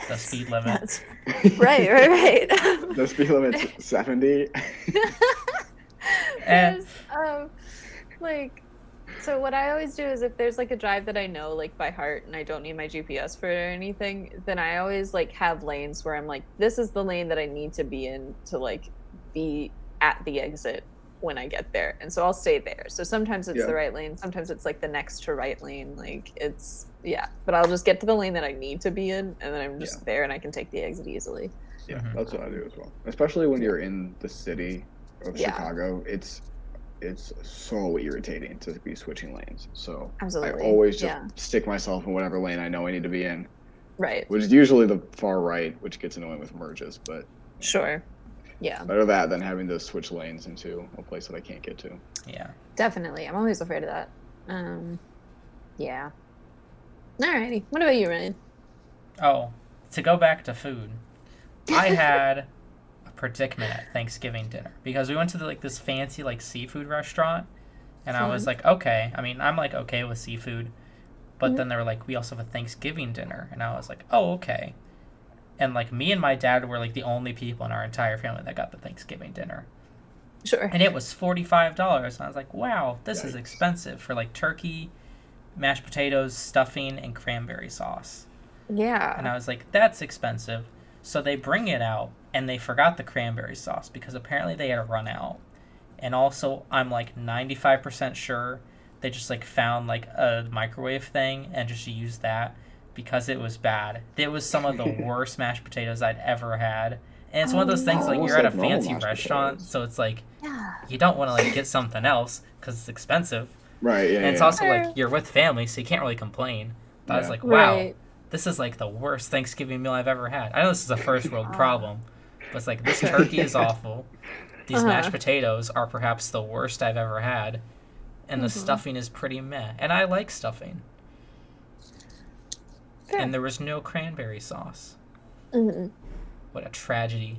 the speed limit. That's right. The speed limit's 70. There's like so what I always do is if there's like a drive that I know like by heart and I don't need my GPS for it or anything, then I always like have lanes where I'm like, this is the lane that I need to be in to like be at the exit when I get there. And so I'll stay there. So sometimes it's Yeah. the right lane, sometimes it's like the next to right lane. Like it's but I'll just get to the lane that I need to be in and then I'm just there and I can take the exit easily. Yeah, Mhm. that's what I do as well. Especially when you're in the city of Yeah. Chicago, it's so irritating to be switching lanes. So Absolutely. I always just stick myself in whatever lane I know I need to be in, Right. which is usually the far right, which gets annoying with merges. But Sure. Yeah. better that than having to switch lanes into a place that I can't get to. Yeah. Definitely. I'm always afraid of that. Yeah. Alrighty. What about you, Ryan? Oh, to go back to food, I had a predicament at Thanksgiving dinner because we went to this fancy seafood restaurant, and I was Fun. like, okay. I mean, I'm like okay with seafood, but Mhm. then they were like, we also have a Thanksgiving dinner, and I was like, oh, okay. And like me and my dad were like the only people in our entire family that got the Thanksgiving dinner, Sure. and it was $45. And I was like, wow, this is Yikes. expensive for like turkey, mashed potatoes, stuffing, and cranberry sauce. Yeah. And I was like, that's expensive. So they bring it out, and they forgot the cranberry sauce because apparently they had run out. And also, I'm like 95% sure they just like found like a microwave thing and just used that because it was bad. It was some of the worst mashed potatoes I'd ever had. And it's one of those things like no. you're at a Almost like normal fancy mashed restaurant, potatoes. so it's like Yeah. you don't want to like get something else because it's expensive. Right, yeah. And it's yeah. also like you're with family, so you can't really complain. But I was Yeah. like, wow, Right. this is like the worst Thanksgiving meal I've ever had. I know this is a first world problem, but it's like this turkey is awful. These mashed potatoes are perhaps the worst I've ever had, and the stuffing is pretty meh. And I like stuffing. Fair. And there was no cranberry sauce. Mhm. What a tragedy.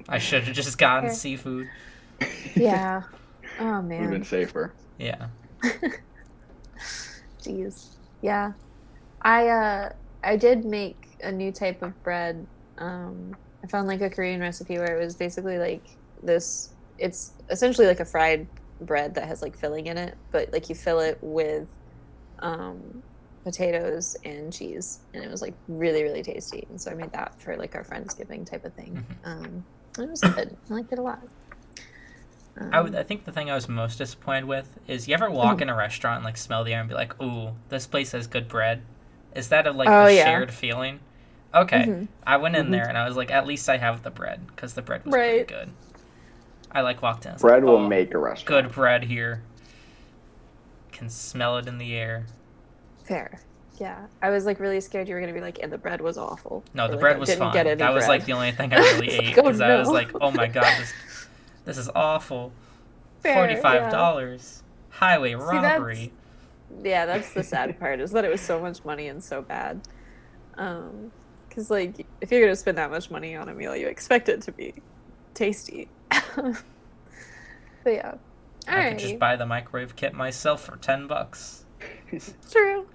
I should have just gotten Fair. seafood. Yeah. Oh Would have been man. safer. Yeah. Jeez. Yeah. I did make a new type of bread. I found like a Korean recipe where it was basically like this. It's essentially like a fried bread that has like filling in it, but like you fill it with potatoes and cheese, and it was like really really tasty. And so I made that for like our Friendsgiving type of thing. It was good. I liked it a lot. I think the thing I was most disappointed with is you ever walk in a restaurant and like smell the air and be like, ooh, this place has good bread. Is that a yeah. shared feeling? Okay. I went in there and I was like, at least I have the bread because the bread was pretty good. I walked in. I was Bread like, will oh, make a restaurant. good bread here. Can smell it in the air. Fair. Yeah. I was like really scared you were gonna be like, and the bread was awful. No, Or, the like, bread I was didn't fine. get any That was bread. like the only thing I really It's like, ate oh, because I was no. like, oh my god, this is awful. Fair, $45. Highway that's- robbery. Yeah, that's the sad part is that it was so much money and so bad. Because like if you're gonna spend that much money on a meal, you expect it to be tasty. But yeah, I could just buy the microwave kit myself for $10. true.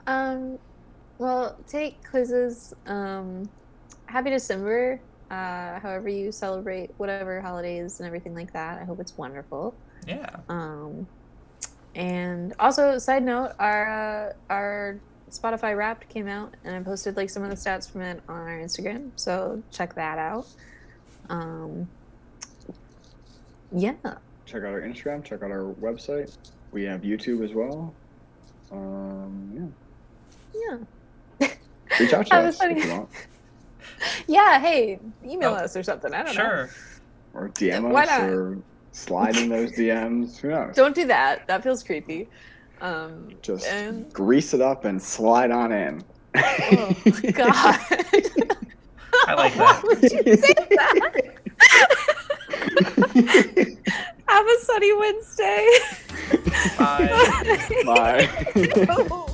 Well, take quizzes. Happy December. However you celebrate whatever holidays and everything like that. I hope it's wonderful. Yeah. And also, side note, our Spotify Wrapped came out, and I posted like some of the stats from it on our Instagram. So check that out. Yeah. Check out our Instagram. Check out our website. We have YouTube as well. Yeah. Reach out to us if you want. Yeah, hey, email us or something. I don't know. Sure. Or DM Why us not? or slide in those DMs. Who knows? Don't do that. That feels creepy. Just and... grease it up and slide on in. Oh, God. I like that. Why would you say that? Have a sunny Wednesday. Bye. Bye. No.